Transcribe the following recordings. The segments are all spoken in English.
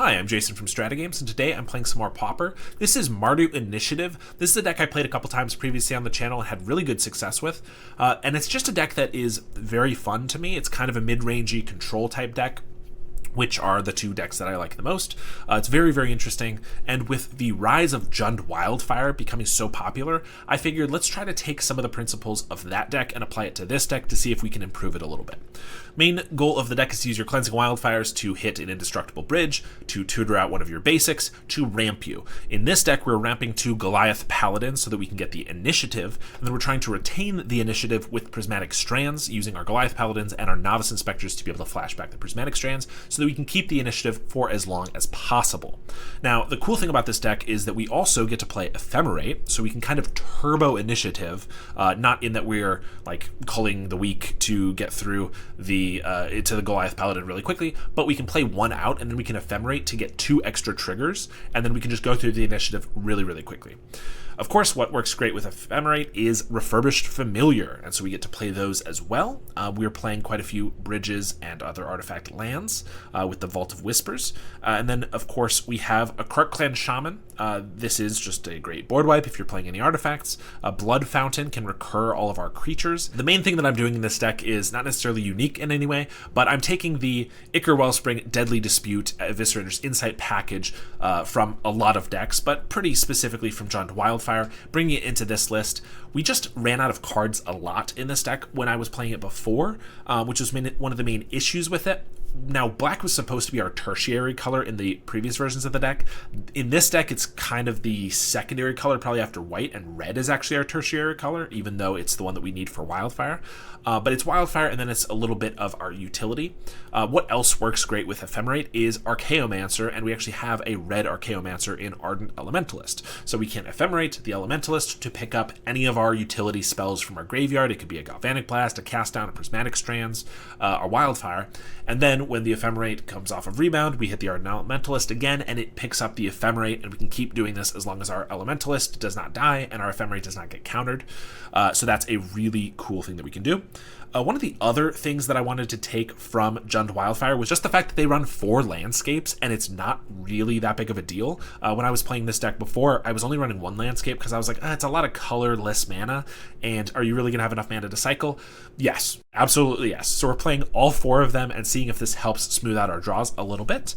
Hi, I'm Jason from StrataGames, and today I'm playing some more Pauper. This is Mardu Initiative. This is a deck I played a couple times previously on the channel and had really good success with. And it's just a deck that is very fun to me. It's kind of a mid-rangey control type deck, which are the two decks that I like the most. It's very, very interesting, and with the rise of Jund Wildfire becoming so popular, I figured let's try to take some of the principles of that deck and apply it to this deck to see if we can improve it a little bit. Main goal of the deck is to use your Cleansing Wildfires to hit an indestructible bridge, to tutor out one of your basics, to ramp you. In this deck, we're ramping 2 Goliath Paladins so that we can get the initiative, and then we're trying to retain the initiative with Prismatic Strands, using our Goliath Paladins and our Novice Inspectors to be able to flash back the Prismatic Strands so that we can keep the initiative for as long as possible. Now, the cool thing about this deck is that we also get to play Ephemerate, so we can kind of turbo initiative, not in that we're like culling the weak to get through to the Goliath Paladin really quickly, but we can play one out and then we can Ephemerate to get 2 extra triggers, and then we can just go through the initiative really, really quickly. Of course, what works great with Ephemerate is Refurbished Familiar, and so we get to play those as well. We're playing quite a few bridges and other artifact lands with the Vault of Whispers. And then, of course, we have a Clan Shaman. This is just a great board wipe if you're playing any artifacts. A Blood Fountain can recur all of our creatures. The main thing that I'm doing in this deck is not necessarily unique in any way, but I'm taking the Ichor Wellspring Deadly Dispute Eviscerator's Insight package from a lot of decks, but pretty specifically from Jund Wildfire, bringing it into this list. We just ran out of cards a lot in this deck when I was playing it before, which was one of the main issues with it. Now, black was supposed to be our tertiary color in the previous versions of the deck. In this deck, it's kind of the secondary color, probably after white, and red is actually our tertiary color, even though it's the one that we need for Wildfire. But it's Wildfire, and then it's a little bit of our utility. What else works great with Ephemerate is Archaeomancer, and we actually have a red Archaeomancer in Ardent Elementalist. So we can Ephemerate the Elementalist to pick up any of our utility spells from our graveyard. It could be a Galvanic Blast, a Cast Down, a Prismatic Strands, a Wildfire, and then when the Ephemerate comes off of Rebound, we hit the Ardent Elementalist again, and it picks up the Ephemerate, and we can keep doing this as long as our Elementalist does not die and our Ephemerate does not get countered. So that's a really cool thing that we can do. One of the other things that I wanted to take from Jund Wildfire was just the fact that they run 4 landscapes, and it's not really that big of a deal. When I was playing this deck before, I was only running 1 landscape because I was like, it's a lot of colorless mana, and are you really going to have enough mana to cycle? Yes, absolutely yes. So we're playing all 4 of them and seeing if this helps smooth out our draws a little bit.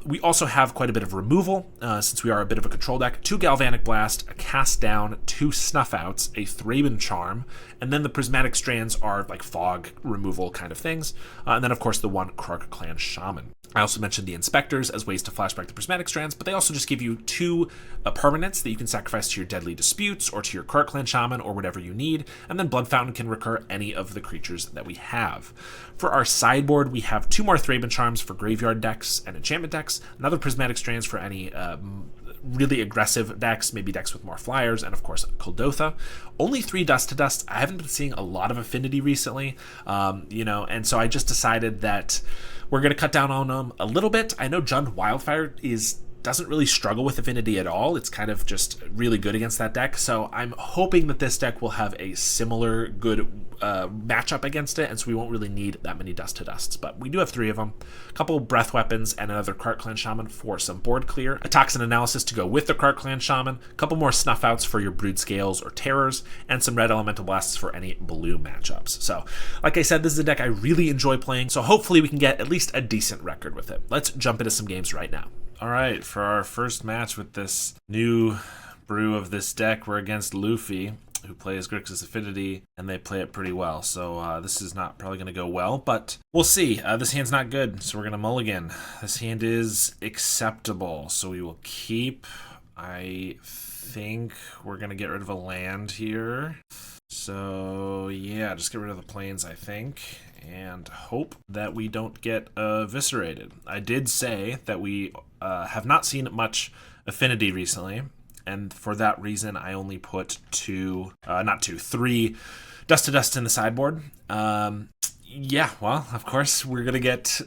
We also have quite a bit of removal, since we are a bit of a control deck. 2 Galvanic Blast, a Cast Down, 2 Snuff Outs, a Thraben Charm, and then the Prismatic Strands are like fog removal kind of things. And then, of course, the 1 Clan Shaman. I also mentioned the Inspectors as ways to flashback the Prismatic Strands, but they also just give you 2 permanents that you can sacrifice to your Deadly Disputes or to your Clan Shaman or whatever you need, and then Blood Fountain can recur any of the creatures that we have. For our sideboard, we have 2 more Thraben Charms for graveyard decks and enchantment decks, another Prismatic Strands for any really aggressive decks, maybe decks with more flyers, and of course Kuldotha. Only 3 Dust to Dust. I haven't been seeing a lot of Affinity recently, and so I just decided that we're going to cut down on them a little bit. I know Jund Wildfire doesn't really struggle with Affinity at all. It's kind of just really good against that deck, so I'm hoping that this deck will have a similar good matchup against it, and so we won't really need that many Dust to Dusts. But we do have 3 of them, a couple Breath Weapons, and another Clan Shaman for some board clear, a Toxin Analysis to go with the Clan Shaman, a couple more Snuff Outs for your Brood Scales or Terrors, and some Red Elemental Blasts for any blue matchups. So, like I said, this is a deck I really enjoy playing, so hopefully we can get at least a decent record with it. Let's jump into some games right now. All right, for our first match with this new brew of this deck, we're against Luffy, who plays Grixis Affinity, and they play it pretty well. So this is not probably going to go well, but we'll see. This hand's not good, so we're going to mulligan. This hand is acceptable, so we will keep. I think we're going to get rid of a land here. So yeah, just get rid of the plains, I think, and hope that we don't get eviscerated. I did say that we have not seen much Affinity recently, and for that reason, I only put 3 Dust to Dust in the sideboard. Yeah, well, of course, we're going to get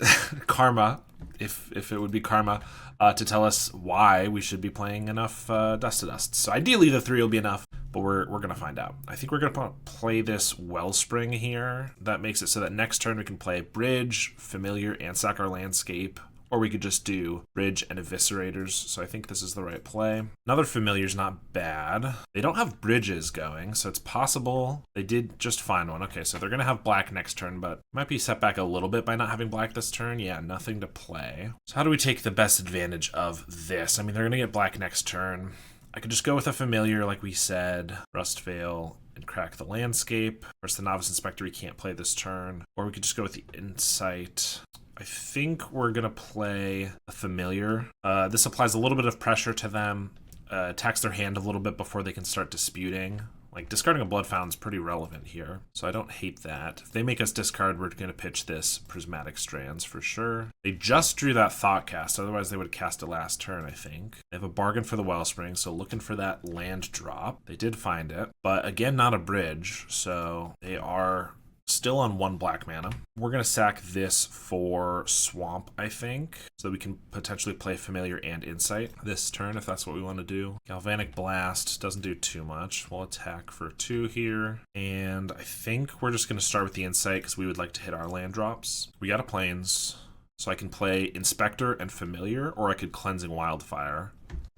Karma, if it would be Karma, to tell us why we should be playing enough Dust to Dust. So ideally, the 3 will be enough, but we're going to find out. I think we're going to play this Wellspring here. That makes it so that next turn we can play Bridge, Familiar, and sack our landscape, or we could just do Bridge and Eviscerators. So I think this is the right play. Another Familiar's not bad. They don't have bridges going, so it's possible they did just find one. Okay, so they're going to have black next turn, but might be set back a little bit by not having black this turn. Yeah, nothing to play. So how do we take the best advantage of this? I mean, they're going to get black next turn. I could just go with a Familiar, like we said, Rustveil, and crack the landscape. Of course, the Novice Inspector, we can't play this turn. Or we could just go with the Insight. I think we're going to play a Familiar. This applies a little bit of pressure to them, attacks their hand a little bit before they can start disputing. Like, discarding a Blood Fountain is pretty relevant here, so I don't hate that. If they make us discard, we're going to pitch this Prismatic Strands for sure. They just drew that Thoughtcast, otherwise they would cast it last turn, I think. They have a bargain for the Wellspring, so looking for that land drop. They did find it, but again, not a bridge, so they are still on 1 black mana. We're going to sack this for Swamp, I think, so that we can potentially play Familiar and Insight this turn, if that's what we want to do. Galvanic Blast doesn't do too much. We'll attack for 2 here, and I think we're just going to start with the Insight because we would like to hit our land drops. We got a Plains, so I can play Inspector and Familiar, or I could Cleansing Wildfire.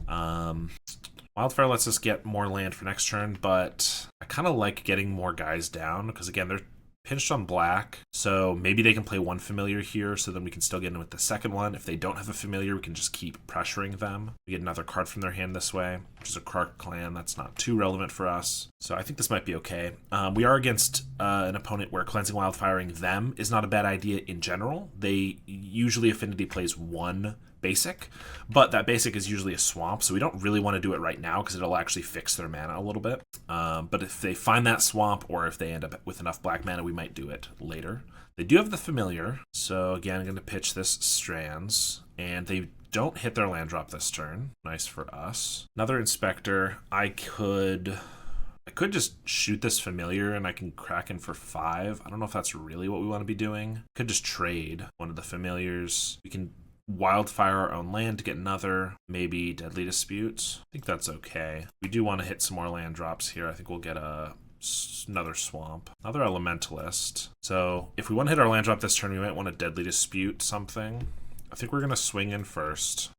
Wildfire lets us get more land for next turn, but I kind of like getting more guys down because, again, they're pinched on black, so maybe they can play 1 Familiar here, so then we can still get in with the second one. If they don't have a Familiar, we can just keep pressuring them. We get another card from their hand this way, which is a Krark Clan. That's not too relevant for us, so I think this might be okay. We are against an opponent where Cleansing Wildfiring them is not a bad idea in general. They usually Affinity plays 1 basic, but that basic is usually a swamp, so we don't really want to do it right now because it'll actually fix their mana a little bit. But if they find that swamp, or if they end up with enough black mana, we might do it later. They do have the Familiar, so again, I'm going to pitch this Strands, and they don't hit their land drop this turn. Nice for us. Another Inspector. I could just shoot this Familiar and I can crack in for 5. I don't know if that's really what we want to be doing. Could just trade one of the Familiars. We can Wildfire our own land to get another, maybe Deadly Dispute. I think that's okay. We do want to hit some more land drops here. I think we'll get another Swamp, another Elementalist. So if we want to hit our land drop this turn, we might want to Deadly Dispute something. I think we're going to swing in first.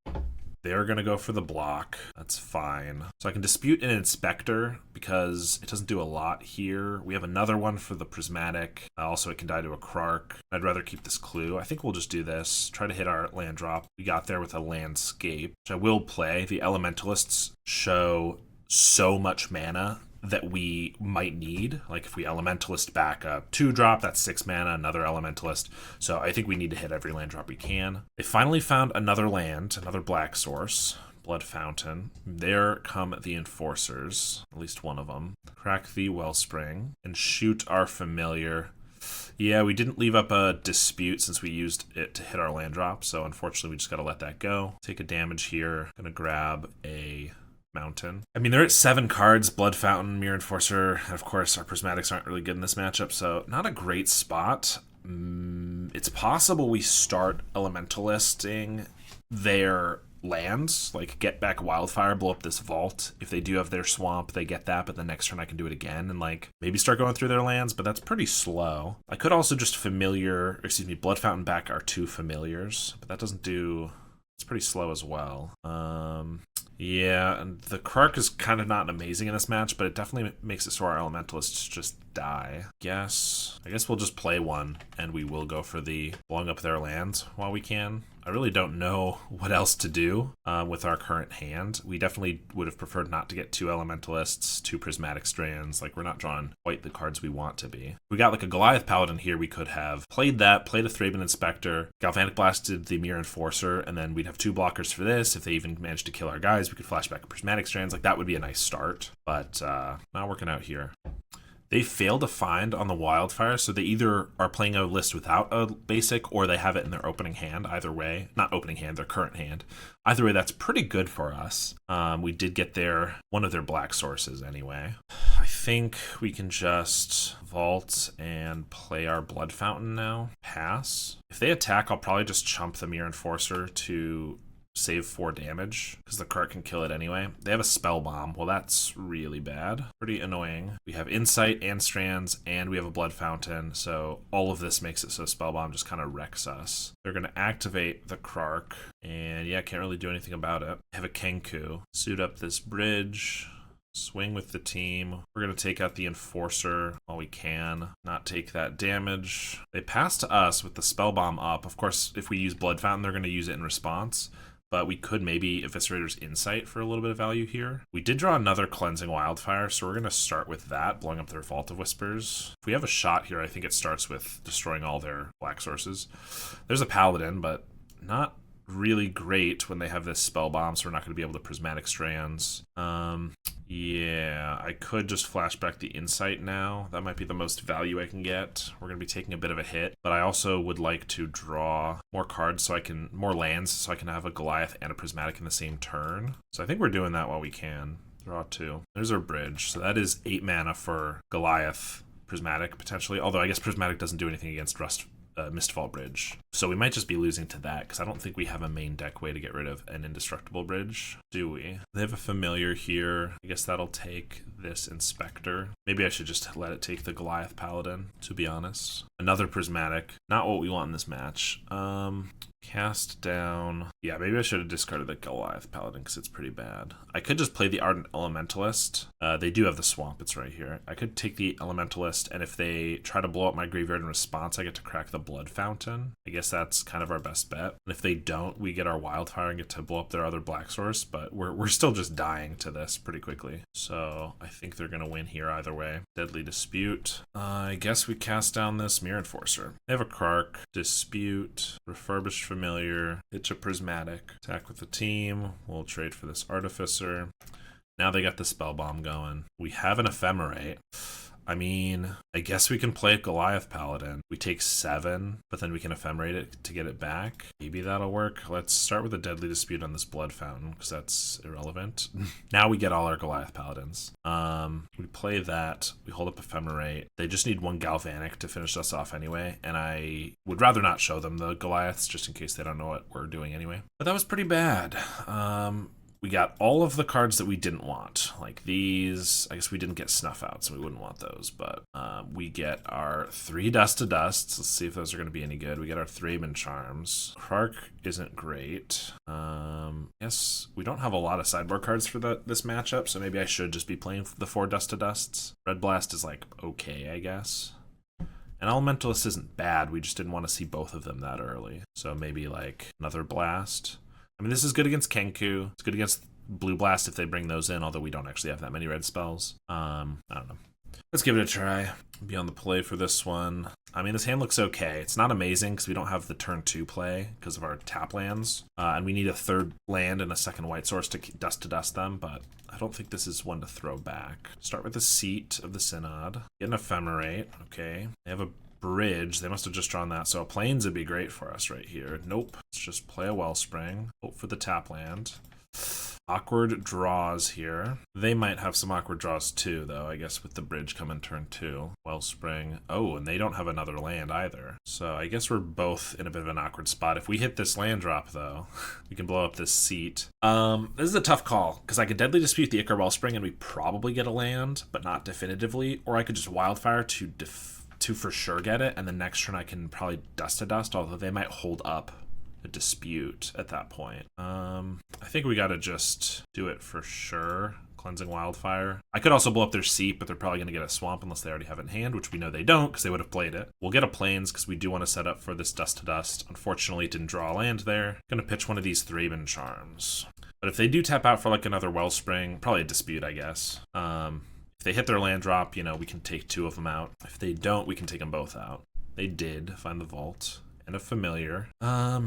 They're going to go for the block. That's fine. So I can dispute an Inspector because it doesn't do a lot here. We have another one for the Prismatic. Also, it can die to a Krark. I'd rather keep this Clue. I think we'll just do this. Try to hit our land drop. We got there with a Landscape, which I will play. The Elementalists show so much mana that we might need. Like if we Elementalist back a 2-drop, that's 6 mana, another Elementalist. So I think we need to hit every land drop we can. They finally found another land, another black source, Blood Fountain. There come the Enforcers, at least one of them. Crack the Wellspring and shoot our Familiar. Yeah, we didn't leave up a Dispute since we used it to hit our land drop, so unfortunately we just gotta let that go. Take a damage here. Gonna grab a Mountain. I mean, they're at 7 cards, Blood Fountain, Mirror Enforcer, and of course our Prismatics aren't really good in this matchup, so not a great spot. It's possible we start Elementalisting their lands, like get back Wildfire, blow up this vault. If they do have their swamp, they get that, but the next turn I can do it again and like maybe start going through their lands, but that's pretty slow. I could also just Blood Fountain back our 2 Familiars, but that doesn't do... It's pretty slow as well. Yeah, and the Krark is kind of not amazing in this match, but it definitely makes it so our Elementalists just die. I guess we'll just play one, and we will go for the blowing up their lands while we can. I really don't know what else to do with our current hand. We definitely would have preferred not to get 2 Elementalists, 2 Prismatic Strands. Like, we're not drawing quite the cards we want to be. If we got like a Goliath Paladin here, we could have played that, played a Thraben Inspector, Galvanic Blasted the Mirror Enforcer, and then we'd have 2 blockers for this. If they even managed to kill our guys, we could flash back a Prismatic Strands. Like, that would be a nice start, but not working out here. They fail to find on the Wildfire, so they either are playing a list without a basic or they have it in their opening hand. Either way, not opening hand, their current hand. Either way, that's pretty good for us. We did get one of their black sources anyway. I think we can just vault and play our Blood Fountain now. Pass. If they attack, I'll probably just chump the Mirror Enforcer to save 4 damage because the card can kill it anyway. They have a spell bomb. Well, that's really bad. Pretty annoying. We have insight and strands, and we have a blood fountain. So all of this makes it so spell bomb just kind of wrecks us. They're going to activate the Krark, and yeah, can't really do anything about it. Have a Kenku. Suit up this bridge. Swing with the team. We're going to take out the Enforcer while we can. Not take that damage. They pass to us with the Spell Bomb up. Of course, if we use Blood Fountain, they're going to use it in response. But we could maybe Eviscerator's Insight for a little bit of value here. We did draw another Cleansing Wildfire, so we're going to start with that, blowing up their Vault of Whispers. If we have a shot here, I think it starts with destroying all their black sources. There's a Paladin, but not really great when they have this spell bomb, so we're not going to be able to Prismatic Strands. Yeah, I could just flashback the Insight now. That might be the most value I can get. We're going to be taking a bit of a hit, but I also would like to draw more cards so I can, more lands, so I can have a Goliath and a Prismatic in the same turn. So I think we're doing that while we can. Draw 2. There's our bridge. So that is 8 mana for Goliath, Prismatic potentially, although I guess Prismatic doesn't do anything against Mistfall Bridge. So we might just be losing to that because I don't think we have a main deck way to get rid of an Indestructible Bridge, do we? They have a Familiar here. I guess that'll take this Inspector. Maybe I should just let it take the Goliath Paladin, to be honest. Another Prismatic. Not what we want in this match. Cast down. Yeah, maybe I should have discarded the Goliath Paladin because it's pretty bad. I could just play the Ardent Elementalist. They do have the Swamp. It's right here. I could take the Elementalist, and if they try to blow up my graveyard in response, I get to crack the Blood Fountain. I guess that's kind of our best bet. And if they don't, we get our Wildfire and get to blow up their other black source, but we're still just dying to this pretty quickly. So I think they're going to win here either way. Deadly Dispute. I guess we cast down this Mirror Enforcer. They have a Krark. Dispute. Refurbished Familiar. Hitch a Prismatic. Attack with the team. We'll trade for this Artificer. Now they got the Spell Bomb going. We have an Ephemerate. I mean, I guess we can play a Goliath Paladin. We take 7, but then we can Ephemerate it to get it back. Maybe that'll work. Let's start with a Deadly Dispute on this Blood Fountain, because that's irrelevant. Now we get all our Goliath Paladins. We play that. We hold up Ephemerate. They just need 1 Galvanic to finish us off anyway, and I would rather not show them the Goliaths, just in case they don't know what we're doing anyway. But that was pretty bad. We got all of the cards that we didn't want, like these. I guess we didn't get Snuff Out, so we wouldn't want those, but we get our 3 Dust to Dusts. Let's see if those are going to be any good. We get our Thraben Charms. Krark isn't great. Yes, we don't have a lot of sideboard cards for this matchup, so maybe I should just be playing the 4 Dust to Dusts. Red Blast is like okay, I guess. And Elementalist isn't bad, we just didn't want to see both of them that early. So maybe like another Blast. I mean, this is good against Kenku. It's good against Blue Blast if they bring those in, although we don't actually have that many red spells. I don't know. Let's give it a try. Be on the play for this one. I mean, this hand looks okay. It's not amazing because we don't have the turn 2 play because of our tap lands. And we need a 3rd land and a 2nd white source to dust them, but I don't think this is one to throw back. Start with the Seat of the Synod. Get an Ephemerate. Okay. They have a bridge. They must have just drawn that. So a Plains would be great for us right here. Nope. Let's just play a Wellspring. Hope for the tap land. Awkward draws here. They might have some awkward draws too, though, I guess, with the bridge coming turn 2. Wellspring. Oh, and they don't have another land either. So I guess we're both in a bit of an awkward spot. If we hit this land drop, though, we can blow up this Seat. This is a tough call, because I could Deadly Dispute the Ichor Wellspring and we probably get a land, but not definitively, or I could just Wildfire to for sure get it, and the next turn I can probably Dust to Dust, although they might hold up a Dispute at that point. I think we gotta just do it for sure. Cleansing Wildfire. I could also blow up their Seat, but they're probably going to get a Swamp unless they already have it in hand, which we know they don't because they would have played it. We'll get a Plains because we do want to set up for this Dust to Dust. Unfortunately, didn't draw a land there. Going to pitch one of these Thraben Charms. But if they do tap out for like another Wellspring, probably a Dispute, I guess. If they hit their land drop, you know, we can take 2 of them out. If they don't, we can take them both out. They did find the Vault and a Familiar. I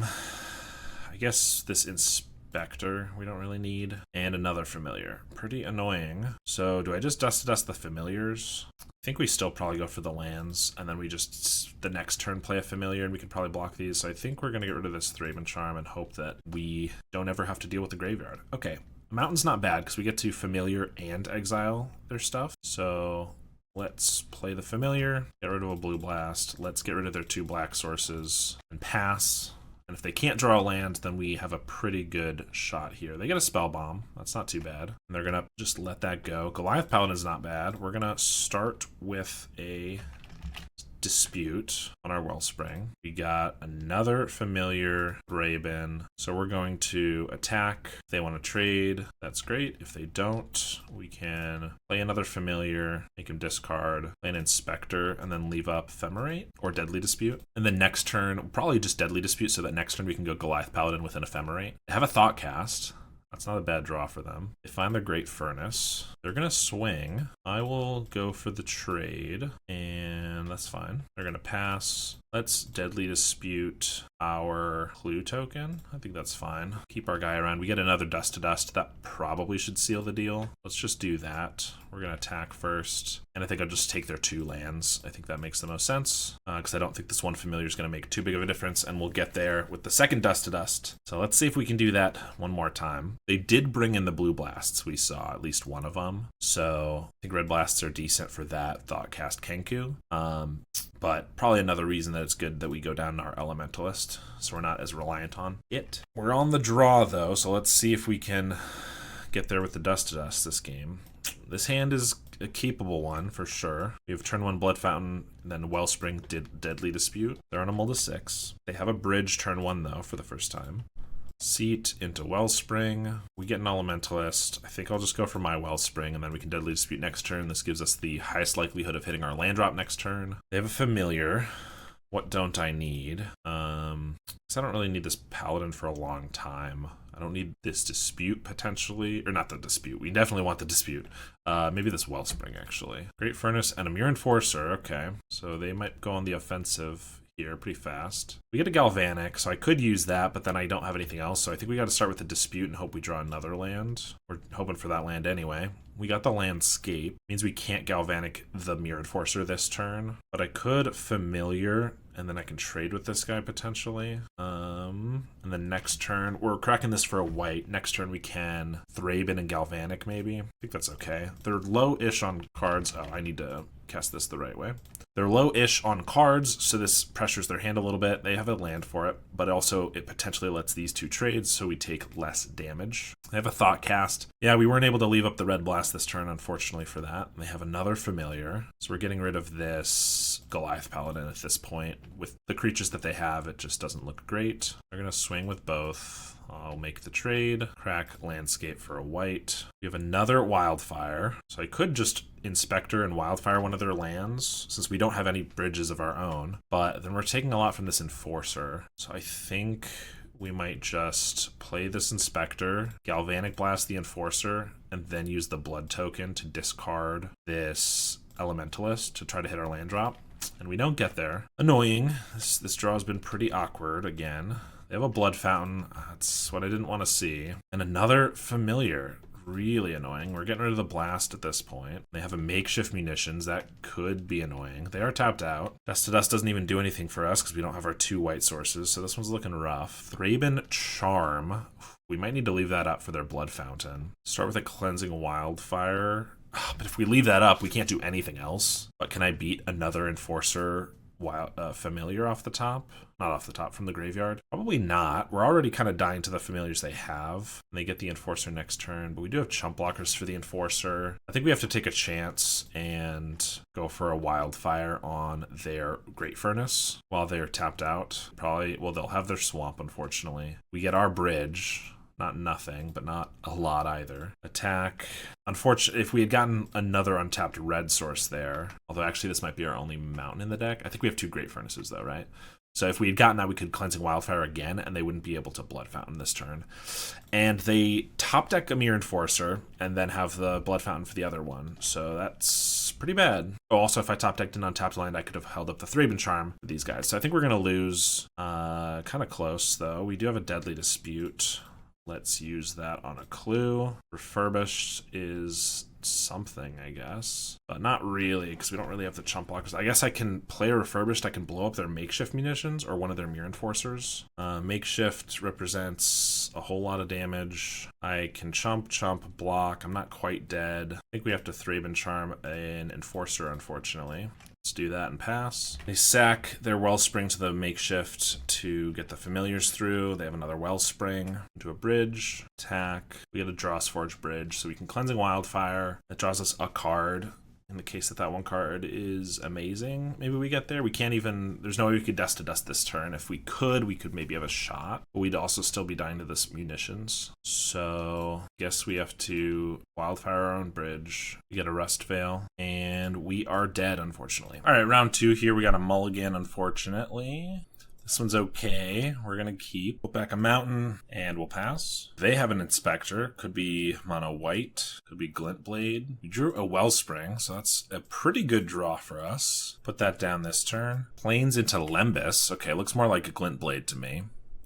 guess this Inspector we don't really need, and another Familiar. Pretty annoying. So do I just Dust to Dust the Familiars? I think we still probably go for the lands, and then we just the next turn play a Familiar, and we can probably block these. So I think we're going to get rid of this Thraben Charm and hope that we don't ever have to deal with the graveyard. Okay. Mountain's not bad because we get to Familiar and exile their stuff. So let's play the Familiar, get rid of a Blue Blast. Let's get rid of their 2 black sources and pass. And if they can't draw a land, then we have a pretty good shot here. They get a spell bomb. That's not too bad. And they're going to just let that go. Goliath Paladin is not bad. We're going to start with a dispute on our Wellspring. We got another familiar Thraben, so we're going to attack. If they want to trade, that's great. If they don't, we can play another familiar, make him discard, play an Inspector, and then leave up Ephemerate or Deadly Dispute. And then next turn, probably just Deadly Dispute, so that next turn we can go Goliath Paladin with an Ephemerate. They have a Thought Cast. That's not a bad draw for them. They find their Great Furnace. They're going to swing. I will go for the trade, and that's fine. They're going to pass. Let's Deadly Dispute our Clue token. I think that's fine. Keep our guy around. We get another Dust to Dust. That probably should seal the deal. Let's just do that. We're going to attack first, and I think I'll just take their 2 lands. I think that makes the most sense, because I don't think this one familiar is going to make too big of a difference, and we'll get there with the second Dust to Dust. So let's see if we can do that one more time. They did bring in the blue blasts. We saw at least one of them, so I think red blasts are decent for that Thoughtcast Kenku. But probably another reason that it's good that we go down our Elementalist, so we're not as reliant on it. We're on the draw, though, so let's see if we can get there with the Dust to Dust this game. This hand is a capable one, for sure. We have turn 1 Blood Fountain, and then Wellspring Deadly Dispute. They're on a mull to 6. They have a bridge turn 1, though, for the first time. Seat into Wellspring. We get an Elementalist. I think I'll just go for my Wellspring, and then we can Deadly Dispute next turn. This gives us the highest likelihood of hitting our land drop next turn. They have a familiar. What don't I need? Because I don't really need this Paladin for a long time. I don't need this Dispute, potentially. Or not the Dispute. We definitely want the Dispute. Maybe this Wellspring, actually. Great Furnace and a Mere Enforcer. Okay. So they might go on the offensive here pretty fast. We get a Galvanic, so I could use that, but then I don't have anything else, so I think we got to start with the Dispute and hope we draw another land. We're hoping for that land anyway. We got the Landscape. Means we can't Galvanic the Mere Enforcer this turn, but I could Familiar, and then I can trade with this guy potentially. And then next turn, we're cracking this for a white. Next turn we can Thraben and Galvanic maybe. I think that's okay. They're low-ish on cards. Oh, I need to cast this the right way. They're low-ish on cards, so this pressures their hand a little bit. They have a land for it, but also it potentially lets these 2 trades, so we take less damage. They have a Thought Cast. Yeah, we weren't able to leave up the red blast this turn, unfortunately for that. They have another familiar, so we're getting rid of this Goliath Paladin at this point. With the creatures that they have, it just doesn't look great. They're going to swing with both. I'll make the trade, crack Landscape for a white. We have another Wildfire, so I could just Inspector and Wildfire one of their lands, since we don't have any bridges of our own. But then we're taking a lot from this Enforcer, so I think we might just play this Inspector, Galvanic Blast the Enforcer, and then use the blood token to discard this Elementalist to try to hit our land drop. And we don't get there. Annoying. This draw has been pretty awkward again. They have a Blood Fountain. That's what I didn't want to see. And another familiar. Really annoying. We're getting rid of the blast at this point. They have a Makeshift Munitions. That could be annoying. They are tapped out. Dust to Dust doesn't even do anything for us because we don't have our 2 white sources, so this one's looking rough. Thraben Charm. We might need to leave that up for their Blood Fountain. Start with a Cleansing Wildfire. But if we leave that up, we can't do anything else. But can I beat another Enforcer familiar off the top? Not off the top, from the graveyard? Probably not. We're already kind of dying to the familiars they have. And they get the Enforcer next turn, but we do have chump blockers for the Enforcer. I think we have to take a chance and go for a Wildfire on their Great Furnace while they're tapped out. Probably, well, they'll have their Swamp, unfortunately. We get our Bridge. Not nothing, but not a lot either. Attack. Unfortunately, if we had gotten another untapped red source there, although actually this might be our only mountain in the deck. I think we have 2 Great Furnaces though, right? So if we had gotten that, we could Cleansing Wildfire again, and they wouldn't be able to Blood Fountain this turn. And they top deck a Mere Enforcer, and then have the Blood Fountain for the other one. So that's pretty bad. Oh, also, if I top decked an untapped land, I could have held up the Thraben Charm for these guys. So I think we're going to lose. Kind of close, though. We do have a Deadly Dispute. Let's use that on a clue. Refurbished is something, I guess. But not really, because we don't really have the chump blockers. I guess I can play a Refurbished. I can blow up their Makeshift Munitions or one of their Mere Enforcers. Makeshift represents a whole lot of damage. I can chump, block. I'm not quite dead. I think we have to Thraben Charm an Enforcer, unfortunately. Let's do that and pass. They sack their Wellspring to the makeshift to get the familiars through. They have another Wellspring into a bridge. Attack. We get a Drawsforge bridge, so we can Cleansing Wildfire. That draws us a card. In the case that that one card is amazing, maybe we get there. We can't even, there's no way we could Dust to Dust this turn. If we could maybe have a shot, but we'd also still be dying to this munitions. So guess we have to Wildfire our own bridge. We get a Rust Veil, and we are dead, unfortunately. All right, round 2 here. We got a mulligan, unfortunately. This one's okay. We're going to keep. Put back a mountain, and we'll pass. They have an Inspector. Could be mono white. Could be Glint Blade. We drew a Wellspring, so that's a pretty good draw for us. Put that down this turn. Plains into Lembas. Okay, looks more like a Glint Blade to me.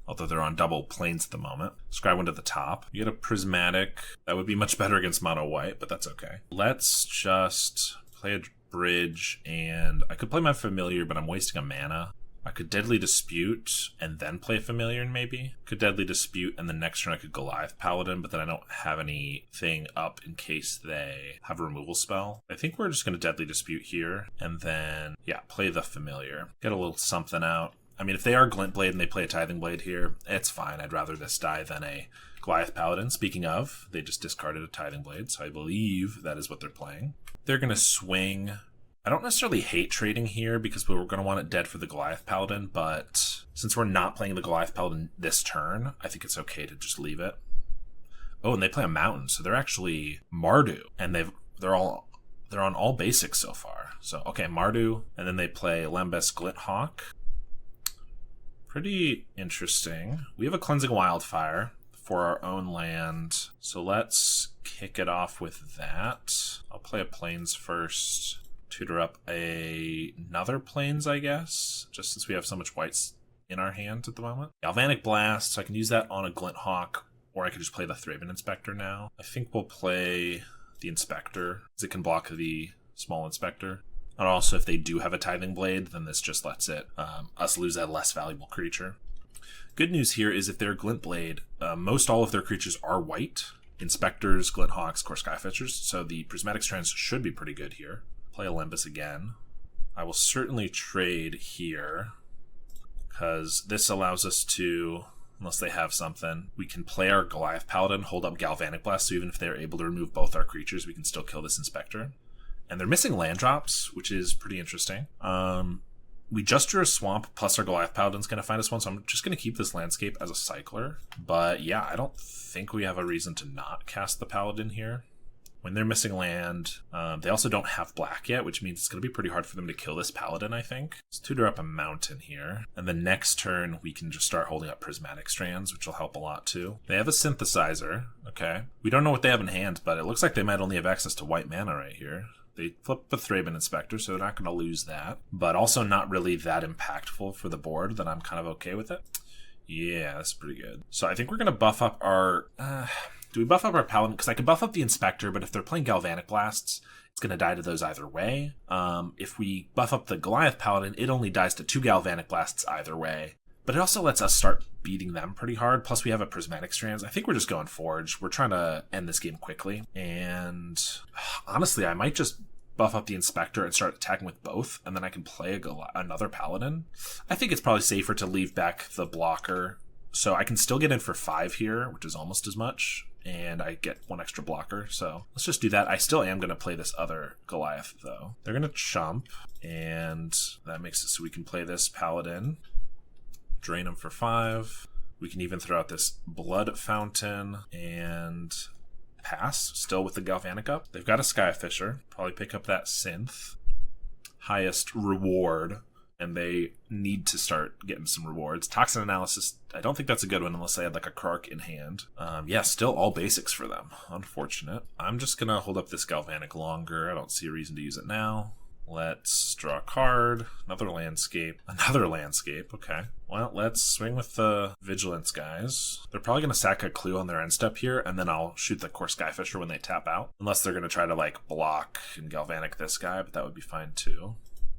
Although they're on double plains at the moment. Scry one to the top. You get a Prismatic. That would be much better against mono white, but that's okay. Let's just play a bridge, and I could play my Familiar, but I'm wasting a mana. I could Deadly Dispute and then play Familiar, maybe. Could Deadly Dispute, and the next turn I could Goliath Paladin, but then I don't have anything up in case they have a removal spell. I think we're just going to Deadly Dispute here, and then, yeah, play the Familiar. Get a little something out. I mean, if they are Glint Blade and they play a Tithing Blade here, it's fine. I'd rather this die than a Goliath Paladin. Speaking of, they just discarded a Tithing Blade, so I believe that is what they're playing. They're going to swing. I don't necessarily hate trading here because we're going to want it dead for the Goliath Paladin, but since we're not playing the Goliath Paladin this turn, I think it's okay to just leave it. Oh, and they play a mountain, so they're actually Mardu, and they're on all basics so far. So, okay, Mardu, and then they play Lembas Glinthawk. Pretty interesting. We have a Cleansing Wildfire for our own land, so let's kick it off with that. I'll play a Plains first. Tutor up another Plains, I guess, just since we have so much whites in our hand at the moment. Galvanic Blast, so I can use that on a Glinthawk, or I could just play the Thraben Inspector now. I think we'll play the Inspector, because it can block the small Inspector. And also, if they do have a Tithing Blade, then this just lets us lose that less valuable creature. Good news here is if they're Glint Blade, most all of their creatures are white. Inspectors, Glinthawks, of course, Skyfetchers, so the Prismatic Strands should be pretty good here. Play Olympus again. I will certainly trade here because this allows us to, unless they have something, we can play our Goliath Paladin, hold up Galvanic Blast, so even if they're able to remove both our creatures, we can still kill this Inspector. And they're missing land drops, which is pretty interesting. We just drew a swamp, plus our Goliath Paladin's going to find us one, so I'm just going to keep this landscape as a cycler. But yeah, I don't think we have a reason to not cast the Paladin here. When they're missing land, they also don't have black yet, which means it's going to be pretty hard for them to kill this Paladin, I think. Let's tutor up a mountain here. And the next turn, we can just start holding up Prismatic Strands, which will help a lot too. They have a Synthesizer, okay. We don't know what they have in hand, but it looks like they might only have access to white mana right here. They flip the Thraben Inspector, so they're not going to lose that. But also not really that impactful for the board that I'm kind of okay with it. Yeah, that's pretty good. So I think we're going to buff up our... do we buff up our Paladin? Because I could buff up the Inspector, but if they're playing Galvanic Blasts, it's going to die to those either way. If we buff up the Goliath Paladin, it only dies to 2 Galvanic Blasts either way. But it also lets us start beating them pretty hard. Plus, we have a Prismatic Strands. I think we're just going Forge. We're trying to end this game quickly. And honestly, I might just buff up the Inspector and start attacking with both, and then I can play another Paladin. I think it's probably safer to leave back the blocker. So I can still get in for 5 here, which is almost as much, and I get 1 extra blocker. So let's just do that. I still am going to play this other Goliath, though. They're going to chump, and that makes it so we can play this Paladin. Drain them for 5. We can even throw out this Blood Fountain and pass, still with the Galvanic up. They've got a Skyfisher. Probably pick up that Synth. Highest reward. And they need to start getting some rewards. Toxin Analysis, I don't think that's a good one unless they had like a Krark in hand. Yeah, still all basics for them. Unfortunate. I'm just going to hold up this Galvanic longer. I don't see a reason to use it now. Let's draw a card. Another landscape. Another landscape. Okay. Well, let's swing with the Vigilance guys. They're probably going to sack a clue on their end step here, and then I'll shoot the core Skyfisher when they tap out. Unless they're going to try to like block and Galvanic this guy, but that would be fine too.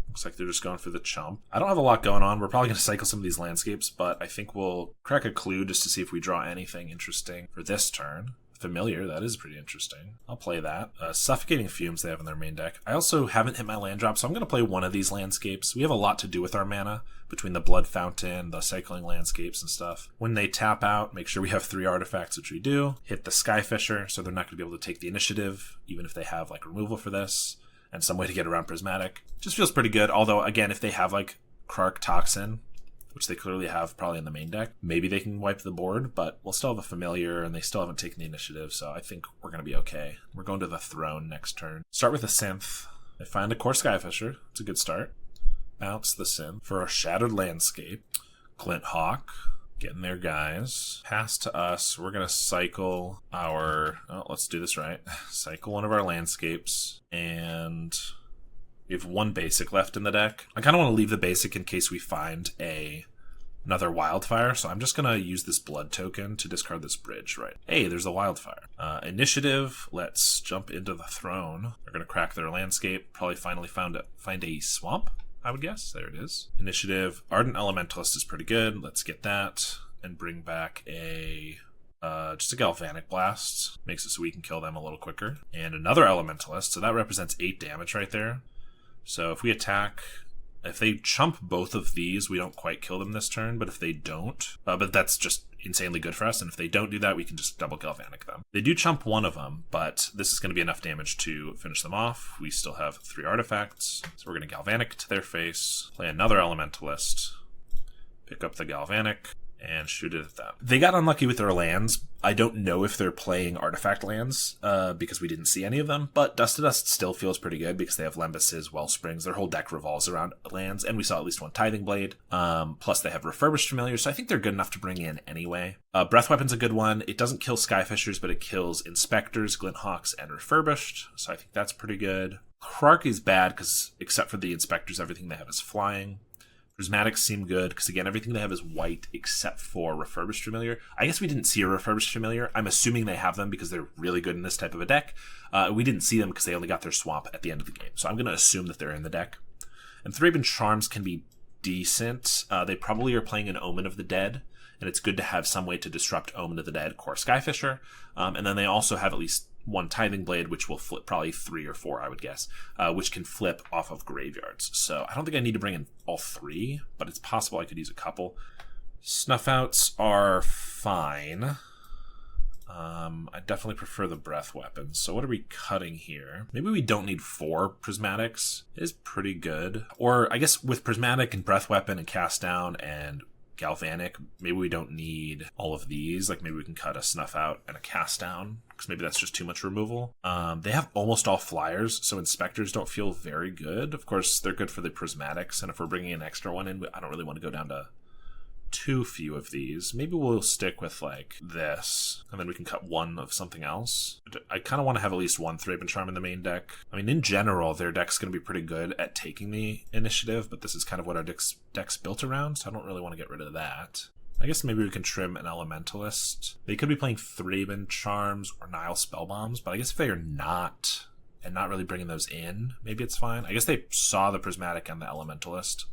Looks like they're just going for the chump. I don't have a lot going on. We're probably going to cycle some of these landscapes, but I think we'll crack a clue just to see if we draw anything interesting for this turn. Familiar, that is pretty interesting. I'll play that. Suffocating Fumes they have in their main deck. I also haven't hit my land drop, so I'm going to play one of these landscapes. We have a lot to do with our mana, between the Blood Fountain, the cycling landscapes and stuff. When they tap out, make sure we have 3 artifacts, which we do. Hit the Skyfisher, so they're not going to be able to take the initiative, even if they have like removal for this, and some way to get around Prismatic. Just feels pretty good, although again, if they have like Krark Toxin, which they clearly have probably in the main deck, maybe they can wipe the board, but we'll still have a Familiar, and they still haven't taken the initiative, so I think we're going to be okay. We're going to the Throne next turn. Start with a Synth. They find a Core Skyfisher. It's a good start. Bounce the Synth for a Shattered Landscape. Glint Hawk, getting their guys. Pass to us. We're going to cycle our... Oh, let's do this right. Cycle one of our landscapes, and... we have 1 basic left in the deck. I kind of want to leave the basic in case we find another Wildfire, so I'm just going to use this blood token to discard this bridge, right? Hey, there's a Wildfire. Initiative, let's jump into the Throne. They're going to crack their landscape, probably finally find a swamp, I would guess. There it is. Initiative, Ardent Elementalist is pretty good. Let's get that and bring back just a Galvanic Blast. Makes it so we can kill them a little quicker. And another Elementalist, so that represents 8 damage right there. So if we attack, if they chump both of these, we don't quite kill them this turn, but if they don't, but that's just insanely good for us, and if they don't do that, we can just double Galvanic them. They do chump one of them, but this is going to be enough damage to finish them off. We still have 3 artifacts, so we're going to Galvanic to their face, play another Elementalist, pick up the Galvanic, and shoot it at them. They got unlucky with their lands. I don't know if they're playing artifact lands because we didn't see any of them, but Dust to Dust still feels pretty good because they have Lembuses, Wellsprings. Their whole deck revolves around lands, and we saw at least 1 Tithing Blade. Plus they have Refurbished Familiar, so I think they're good enough to bring in anyway. Breath Weapon's a good one. It doesn't kill Skyfishers, but it kills Inspectors, Glint Hawks, and Refurbished, so I think that's pretty good. Krark is bad because except for the Inspectors, everything they have is flying. Prismatics seem good, because again, everything they have is white except for Refurbished Familiar. I guess we didn't see a Refurbished Familiar. I'm assuming they have them because they're really good in this type of a deck. We didn't see them because they only got their swamp at the end of the game. So I'm going to assume that they're in the deck. And Thraben Charms can be decent. They probably are playing an Omen of the Dead, and it's good to have some way to disrupt Omen of the Dead, Core Skyfisher. And then they also have at least 1 Tithing Blade, which will flip probably 3 or 4, I would guess, which can flip off of graveyards. So I don't think I need to bring in all 3, but it's possible I could use a couple. Snuffouts are fine. I definitely prefer the Breath Weapons. So what are we cutting here? Maybe we don't need 4 Prismatics. It is pretty good. Or I guess with Prismatic and Breath Weapon and Cast Down and Galvanic, maybe we don't need all of these. Like maybe we can cut a Snuff Out and a Cast Down, because maybe that's just too much removal. They have almost all flyers, so Inspectors don't feel very good. Of course, they're good for the Prismatics, and if we're bringing an extra one in, I don't really want to go down to too few of these. Maybe we'll stick with like this, and then we can cut 1 of something else. I kind of want to have at least 1 Thraben Charm in the main deck. I mean, in general, their deck's going to be pretty good at taking the initiative, but this is kind of what our deck's built around, so I don't really want to get rid of that. I guess maybe we can trim an Elementalist. They could be playing Thraben Charms or Nile Spellbombs, but I guess if they are not, and not really bringing those in, maybe it's fine. I guess they saw the Prismatic and the Elementalist,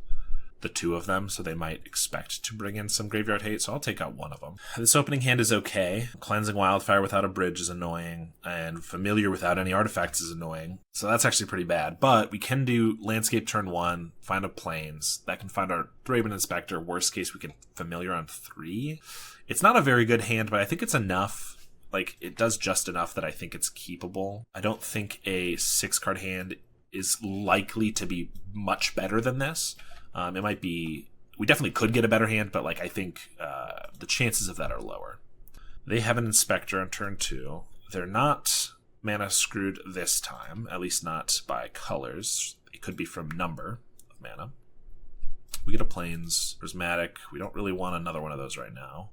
the 2 of them, so they might expect to bring in some Graveyard Hate, so I'll take out 1 of them. This opening hand is okay. Cleansing Wildfire without a bridge is annoying, and Familiar without any artifacts is annoying, so that's actually pretty bad. But we can do Landscape turn 1, find a Plains. That can find our Thraben Inspector. Worst case, we can Familiar on 3. It's not a very good hand, but I think it's enough. Like, it does just enough that I think it's keepable. I don't think a 6-card hand is likely to be much better than this. It might be, we definitely could get a better hand, but like I think the chances of that are lower. They have an Inspector on turn 2. They're not mana screwed this time, at least not by colors. It could be from number of mana. We get a Plains, Prismatic. We don't really want another one of those right now.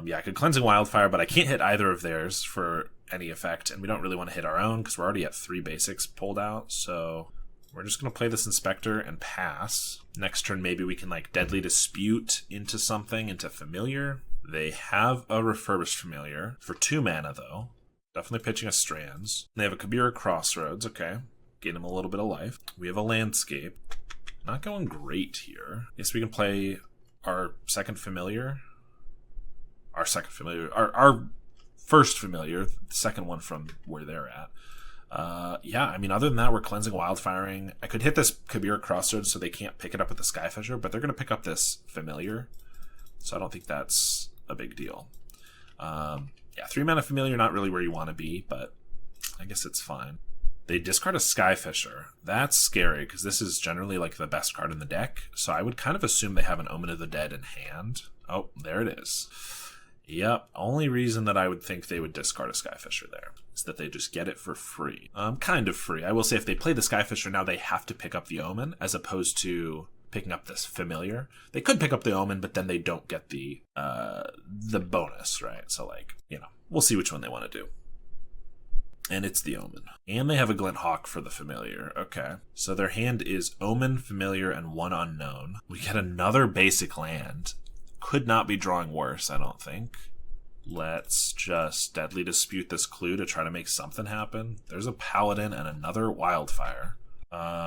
Yeah, I could Cleansing Wildfire, but I can't hit either of theirs for any effect, and we don't really want to hit our own because we're already at 3 basics pulled out, so we're just going to play this Inspector and pass. Next turn, maybe we can like Deadly Dispute into something, into Familiar. They have a Refurbished Familiar for 2 mana, though. Definitely pitching a Strands. They have a Kabira Crossroads, okay. Gain them a little bit of life. We have a Landscape. Not going great here. Yes, we can play our second Familiar. Our first familiar, the second one from where they're at. Yeah, I mean, other than that, we're cleansing wildfiring. I could hit this Kabira Crossroads so they can't pick it up with the Skyfisher, but they're going to pick up this familiar, so I don't think that's a big deal. Yeah, 3-mana familiar, not really where you want to be, but I guess it's fine. They discard a Skyfisher. That's scary, because this is generally like the best card in the deck, so I would kind of assume they have an Omen of the Dead in hand. Oh, there it is. Yep, only reason that I would think they would discard a Skyfisher there is that they just get it for free. Kind of free. I will say if they play the Skyfisher now, they have to pick up the Omen, as opposed to picking up this familiar. They could pick up the Omen, but then they don't get the bonus, right? So, like, you know, we'll see which one they want to do. And it's the Omen. And they have a Glint Hawk for the familiar. Okay. So their hand is Omen, Familiar, and 1 unknown. We get another basic land. Could not be drawing worse, I don't think. Let's just Deadly Dispute this clue to try to make something happen. There's a Paladin and another Wildfire.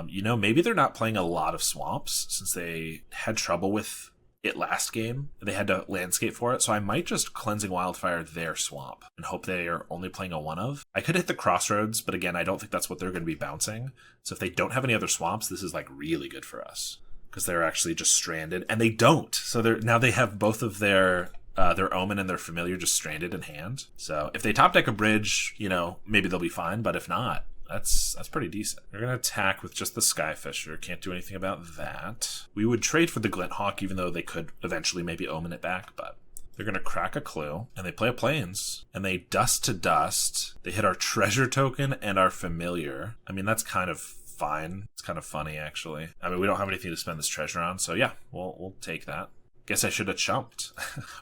You know, maybe they're not playing a lot of swamps since they had trouble with it last game. They had to landscape for it, so I might just Cleansing Wildfire their swamp and hope they are only playing a 1-of. I could hit the Crossroads, but again, I don't think that's what they're going to be bouncing. So if they don't have any other swamps, this is like really good for us because they're actually just stranded, and they don't. So now they have both of their Omen and their Familiar just stranded in hand. So if they top deck a bridge, you know, maybe they'll be fine, but if not, that's pretty decent. They're going to attack with just the Skyfisher. Can't do anything about that. We would trade for the Glint Hawk, even though they could eventually maybe Omen it back, but they're going to crack a clue, and they play a Plains, and they Dust to Dust. They hit our Treasure Token and our Familiar. I mean, that's kind of fine. It's kind of funny, actually. I mean, we don't have anything to spend this treasure on, so yeah, we'll take that. Guess I should have chumped.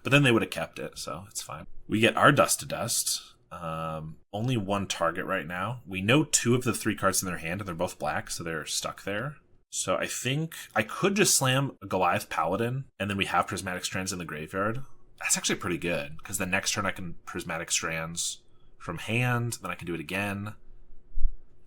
But then they would have kept it, so it's fine. We get our Dust to Dust. Only one target right now. We know 2 of the 3 cards in their hand, and they're both black, so they're stuck there. So I think I could just slam a Goliath Paladin, and then we have Prismatic Strands in the graveyard. That's actually pretty good, because the next turn I can Prismatic Strands from hand, then I can do it again.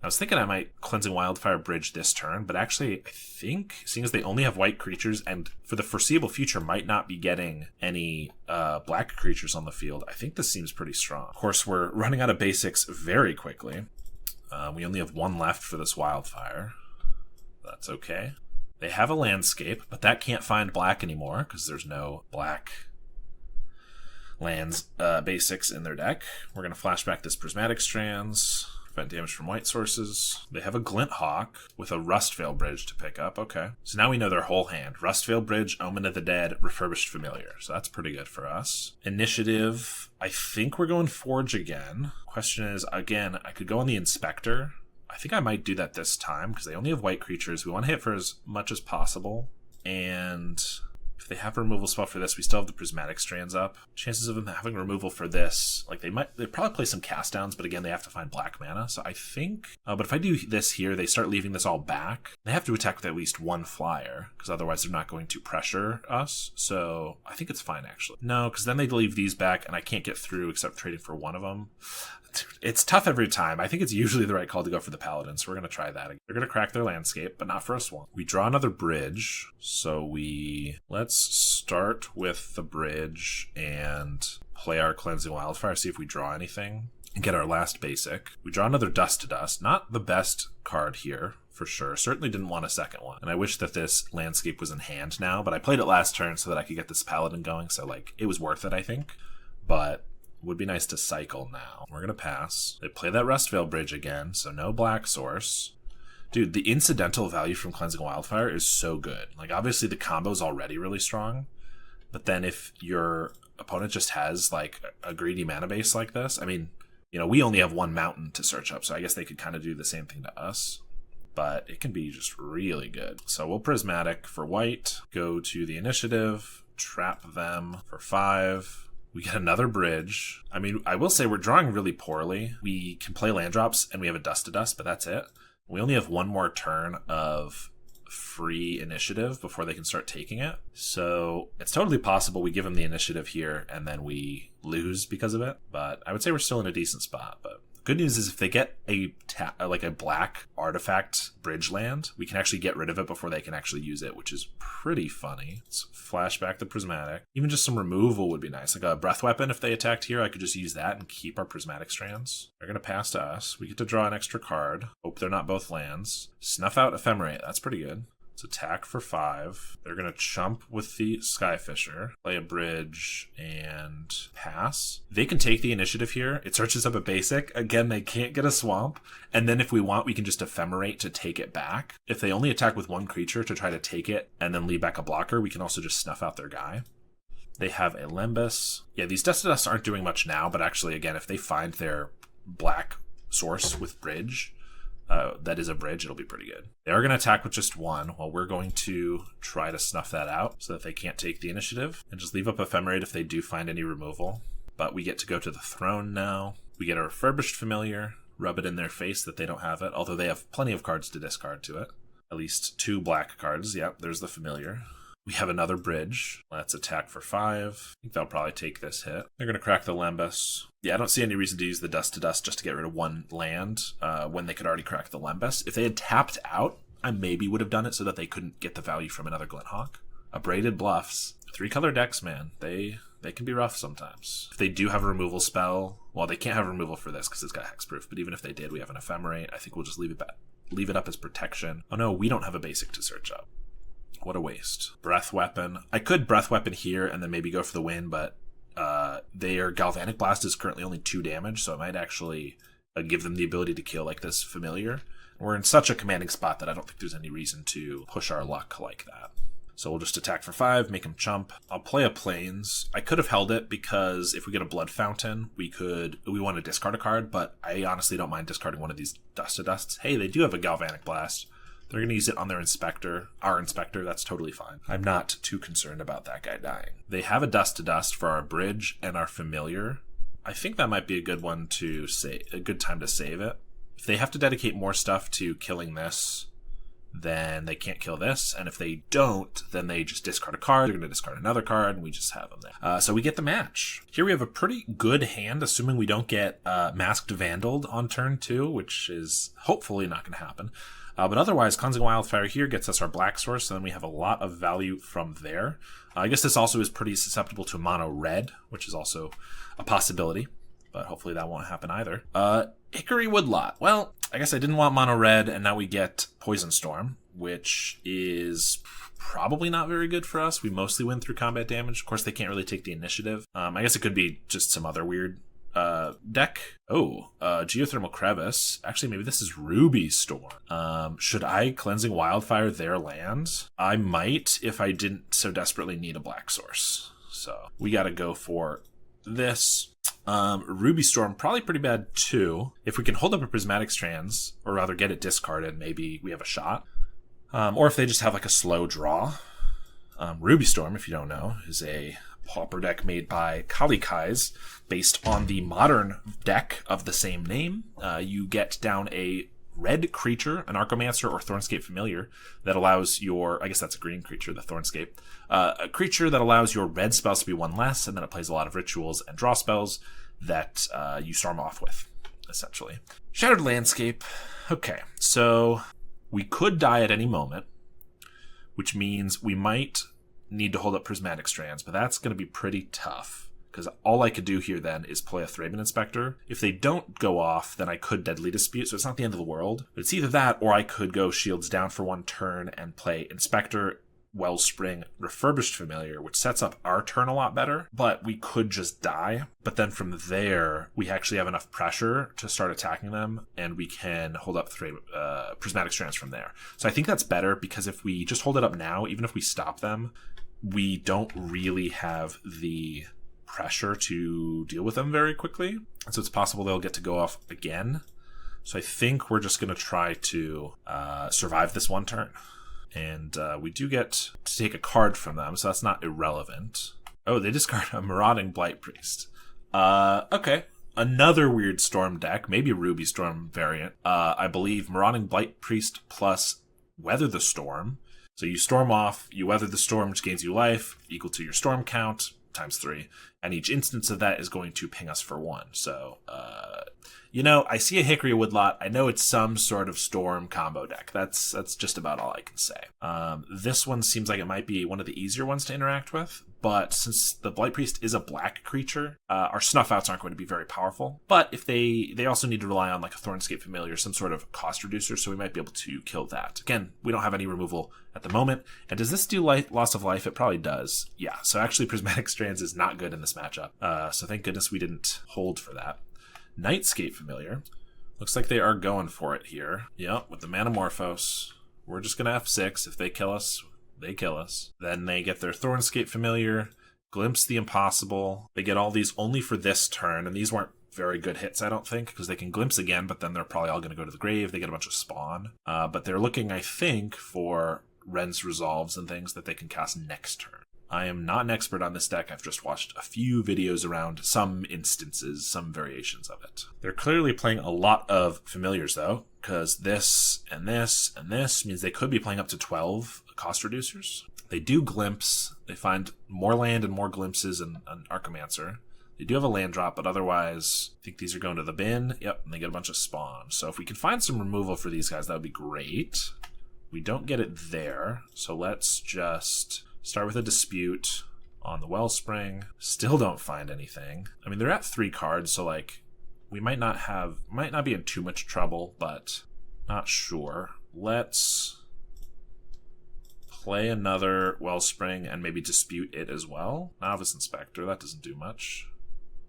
I was thinking I might Cleansing Wildfire bridge this turn, but actually I think, seeing as they only have white creatures and for the foreseeable future might not be getting any black creatures on the field, I think this seems pretty strong. Of course, we're running out of basics very quickly. We only have 1 left for this Wildfire. That's okay. They have a landscape, but that can't find black anymore because there's no black lands basics in their deck. We're going to flashback this Prismatic Strands. Prevent damage from white sources. They have a Glint Hawk with a Rustvale Bridge to pick up. Okay. So now we know their whole hand. Rustvale Bridge, Omen of the Dead, Refurbished Familiar. So that's pretty good for us. Initiative. I think we're going Forge again. Question is, again, I could go on the Inspector. I think I might do that this time because they only have white creatures. We want to hit for as much as possible. And if they have a removal spell for this, we still have the Prismatic Strands up. Chances of them having removal for this, like they probably play some cast downs, but again, they have to find black mana. So I think, but if I do this here, they start leaving this all back. They have to attack with at least 1 flyer, because otherwise they're not going to pressure us. So I think it's fine, actually. No, because then they leave these back, and I can't get through except trading for 1 of them. It's tough every time. I think it's usually the right call to go for the Paladin, so we're going to try that again. They're going to crack their landscape, but not for a swamp. We draw another bridge, so let's start with the bridge and play our Cleansing Wildfire, see if we draw anything, and get our last basic. We draw another Dust to Dust. Not the best card here, for sure. Certainly didn't want a second one. And I wish that this landscape was in hand now, but I played it last turn so that I could get this Paladin going, so like it was worth it, I think. But would be nice to cycle now. We're going to pass. They play that Rustvale Bridge again, so no black source. Dude, the incidental value from Cleansing Wildfire is so good. Like, obviously the combo's already really strong, but then if your opponent just has, like, a greedy mana base like this, I mean, you know, we only have 1 mountain to search up, so I guess they could kind of do the same thing to us, but it can be just really good. So we'll Prismatic for white, go to the initiative, trap them for 5. We get another bridge. I mean, I will say we're drawing really poorly. We can play land drops and we have a Dust to Dust, but that's it. We only have 1 more turn of free initiative before they can start taking it. So it's totally possible we give them the initiative here and then we lose because of it. But I would say we're still in a decent spot, but Good news is if they get like a black artifact bridge land, we can actually get rid of it before they can actually use it, which is pretty funny. Let's flash back the Prismatic. Even just some removal would be nice. Like a breath weapon, if they attacked here, I could just use that and keep our Prismatic Strands. They're going to pass to us. We get to draw an extra card. Hope they're not both lands. Snuff out Ephemerate. That's pretty good. Let's attack for 5. They're going to chump with the Skyfisher, play a bridge, and pass. They can take the initiative here. It searches up a basic. Again, they can't get a swamp. And then if we want, we can just Ephemerate to take it back. If they only attack with one creature to try to take it and then leave back a blocker, we can also just snuff out their guy. They have a Lembas. Yeah, these Dust to Dust aren't doing much now, but actually, again, if they find their black source with bridge, that is a bridge, it'll be pretty good. They are going to attack with just 1, while we're going to try to snuff that out so that they can't take the initiative, and just leave up Ephemerate if they do find any removal. But we get to go to the throne now. We get a Refurbished Familiar, rub it in their face that they don't have it, although they have plenty of cards to discard to it. At least 2 black cards. Yep, there's the Familiar. We have another bridge. Let's attack for 5. I think they'll probably take this hit. They're going to crack the Lembas. Yeah, I don't see any reason to use the Dust to Dust just to get rid of 1 land when they could already crack the Lembas. If they had tapped out, I maybe would have done it so that they couldn't get the value from another Glenhawk. Abraded Bluffs. 3-color decks, man. They can be rough sometimes. If they do have a removal spell, well, they can't have removal for this because it's got hexproof, but even if they did, we have an Ephemerate. I think we'll just leave it up as protection. Oh no, we don't have a basic to search up. What a waste. Breath Weapon. I could Breath Weapon here and then maybe go for the win, but their Galvanic Blast is currently only 2 damage, so it might actually give them the ability to kill like this Familiar. We're in such a commanding spot that I don't think there's any reason to push our luck like that. So we'll just attack for 5, make him chump. I'll play a Plains. I could have held it because if we get a Blood Fountain, we want to discard a card, but I honestly don't mind discarding one of these Dust to Dusts. Hey, they do have a Galvanic Blast. They're going to use it on their Inspector, our Inspector, that's totally fine. I'm not too concerned about that guy dying. They have a Dust to Dust for our Bridge and our Familiar. I think that might be a good one to a good time to save it. If they have to dedicate more stuff to killing this, then they can't kill this, and if they don't, then they just discard a card. They're going to discard another card, and we just have them there. So we get the match. Here we have a pretty good hand, assuming we don't get Masked Vandaled on turn 2, which is hopefully not going to happen. But otherwise, Cleansing Wildfire here gets us our black source, and then we have a lot of value from there. I guess this also is pretty susceptible to mono red, which is also a possibility, but hopefully that won't happen either. Hickory Woodlot. Well, I guess I didn't want mono red, and now we get Poison Storm, which is probably not very good for us. We mostly win through combat damage. Of course, they can't really take the initiative. I guess it could be just some other weird deck. Geothermal Crevice. Actually, maybe this is Ruby Storm. Should I Cleansing Wildfire their lands? I might if I didn't so desperately need a black source. So we gotta go for this. Ruby Storm, probably pretty bad too. If we can hold up a Prismatic Strands, or rather get it discarded, maybe we have a shot. Or if they just have like a slow draw. Ruby Storm, if you don't know, is a Pauper deck made by Kalikais, based on the modern deck of the same name. You get down a red creature, an Archomancer or Thornscape Familiar, that allows your, I guess that's a green creature, the Thornscape, a creature that allows your red spells to be 1 less, and then it plays a lot of rituals and draw spells that you storm off with, essentially. Shattered Landscape. Okay, so we could die at any moment, which means we might need to hold up Prismatic Strands, but that's going to be pretty tough, because all I could do here then is play a Thraben Inspector. If they don't go off, then I could Deadly Dispute, so it's not the end of the world. But it's either that, or I could go Shields down for 1 turn and play Inspector, Wellspring, Refurbished Familiar, which sets up our turn a lot better, but we could just die. But then from there, we actually have enough pressure to start attacking them, and we can hold up Prismatic Strands from there. So I think that's better, because if we just hold it up now, even if we stop them, we don't really have the pressure to deal with them very quickly. And so it's possible they'll get to go off again. So I think we're just going to try to survive this 1 turn. And we do get to take a card from them, so that's not irrelevant. Oh, they discard a Marauding Blight Priest. Okay. Another weird Storm deck, maybe a Ruby Storm variant. I believe Marauding Blight Priest plus Weather the Storm. So you storm off, you weather the storm, which gains you life, equal to your storm count, times 3. And each instance of that is going to ping us for 1. So, You know, I see a Hickory Woodlot. I know it's some sort of Storm combo deck. That's just about all I can say. This one seems like it might be one of the easier ones to interact with, but since the Blight Priest is a black creature, our Snuff Outs aren't going to be very powerful. But if they also need to rely on like a Thornscape Familiar, some sort of cost reducer, so we might be able to kill that. Again, we don't have any removal at the moment. And does this do loss of life? It probably does. Yeah, so actually Prismatic Strands is not good in this matchup. So thank goodness we didn't hold for that. Nightscape Familiar. Looks like they are going for it here. Yep, with the Manamorphose. We're just going to F6. If they kill us, they kill us. Then they get their Thornscape Familiar, Glimpse the Impossible. They get all these only for this turn, and these weren't very good hits, I don't think, because they can Glimpse again, but then they're probably all going to go to the grave. They get a bunch of spawn. But they're looking, I think, for Rens Resolves and things that they can cast next turn. I am not an expert on this deck. I've just watched a few videos around some instances, some variations of it. They're clearly playing a lot of familiars, though, because this and this and this means they could be playing up to 12 cost reducers. They do glimpse. They find more land and more glimpses and an Archimancer. They do have a land drop, but otherwise, I think these are going to the bin. Yep, and they get a bunch of spawn. So if we can find some removal for these guys, that would be great. We don't get it there, so let's just start with a Dispute on the Wellspring. Still don't find anything. I mean, they're at 3 cards, so like we might not be in too much trouble, but not sure. Let's play another Wellspring and maybe Dispute it as well. Novice Inspector, that doesn't do much.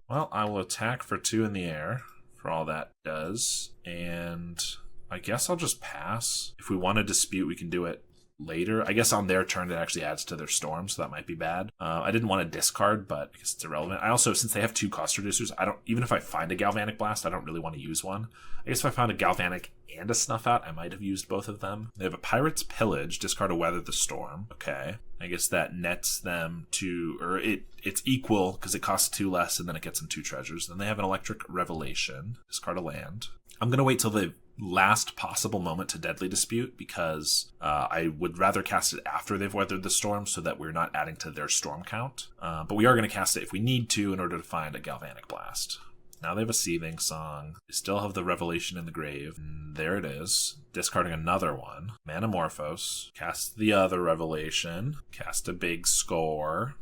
Well, I will attack for 2 in the air for all that does, and I guess I'll just pass. If we want to Dispute, we can do it later. I guess on their turn it actually adds to their storm, so that might be bad. I didn't want to discard, but I guess it's irrelevant. I also, since they have 2 cost reducers, even if I find a Galvanic Blast, I don't really want to use one. I guess if I found a Galvanic and a Snuff Out, I might have used both of them. They have a Pirate's Pillage, discard a Weather the Storm. Okay. I guess that nets them to, or it's equal because it costs 2 less and then it gets them 2 treasures. Then they have an Electric Revelation, discard a land. I'm going to wait till the last possible moment to Deadly Dispute because I would rather cast it after they've weathered the storm so that we're not adding to their storm count. But we are going to cast it if we need to in order to find a Galvanic Blast. Now they have a Seething Song. They still have the Revelation in the grave. And there it is. Discarding another one. Manamorphose. Cast the other Revelation. Cast a big score.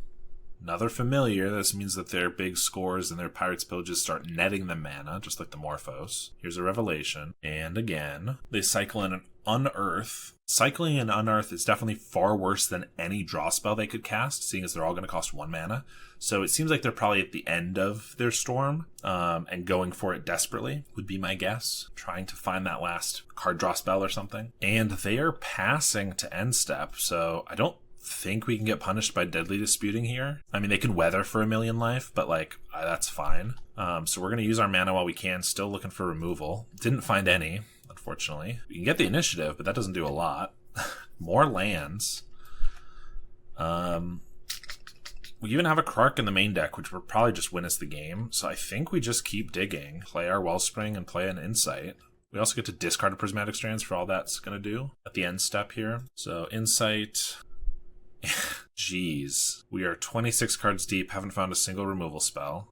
Another familiar. This means that their big scores and their Pirate's Pillages start netting the mana, just like the Morphos. Here's a Revelation. And again, they cycle in an Unearth. Cycling an Unearth is definitely far worse than any draw spell they could cast, seeing as they're all going to cost 1 mana. So it seems like they're probably at the end of their storm, and going for it desperately would be my guess. Trying to find that last card draw spell or something. And they are passing to end step, so I don't think we can get punished by Deadly Disputing here. I mean, they can weather for 1,000,000 life, but like that's fine. So we're going to use our mana while we can, still looking for removal. Didn't find any, unfortunately. We can get the initiative, but that doesn't do a lot. More lands. We even have a Krark in the main deck, which will probably just win us the game. So I think we just keep digging, play our Wellspring, and play an Insight. We also get to discard a Prismatic Strands for all that's going to do at the end step here. So Insight. Jeez. We are 26 cards deep, haven't found a single removal spell.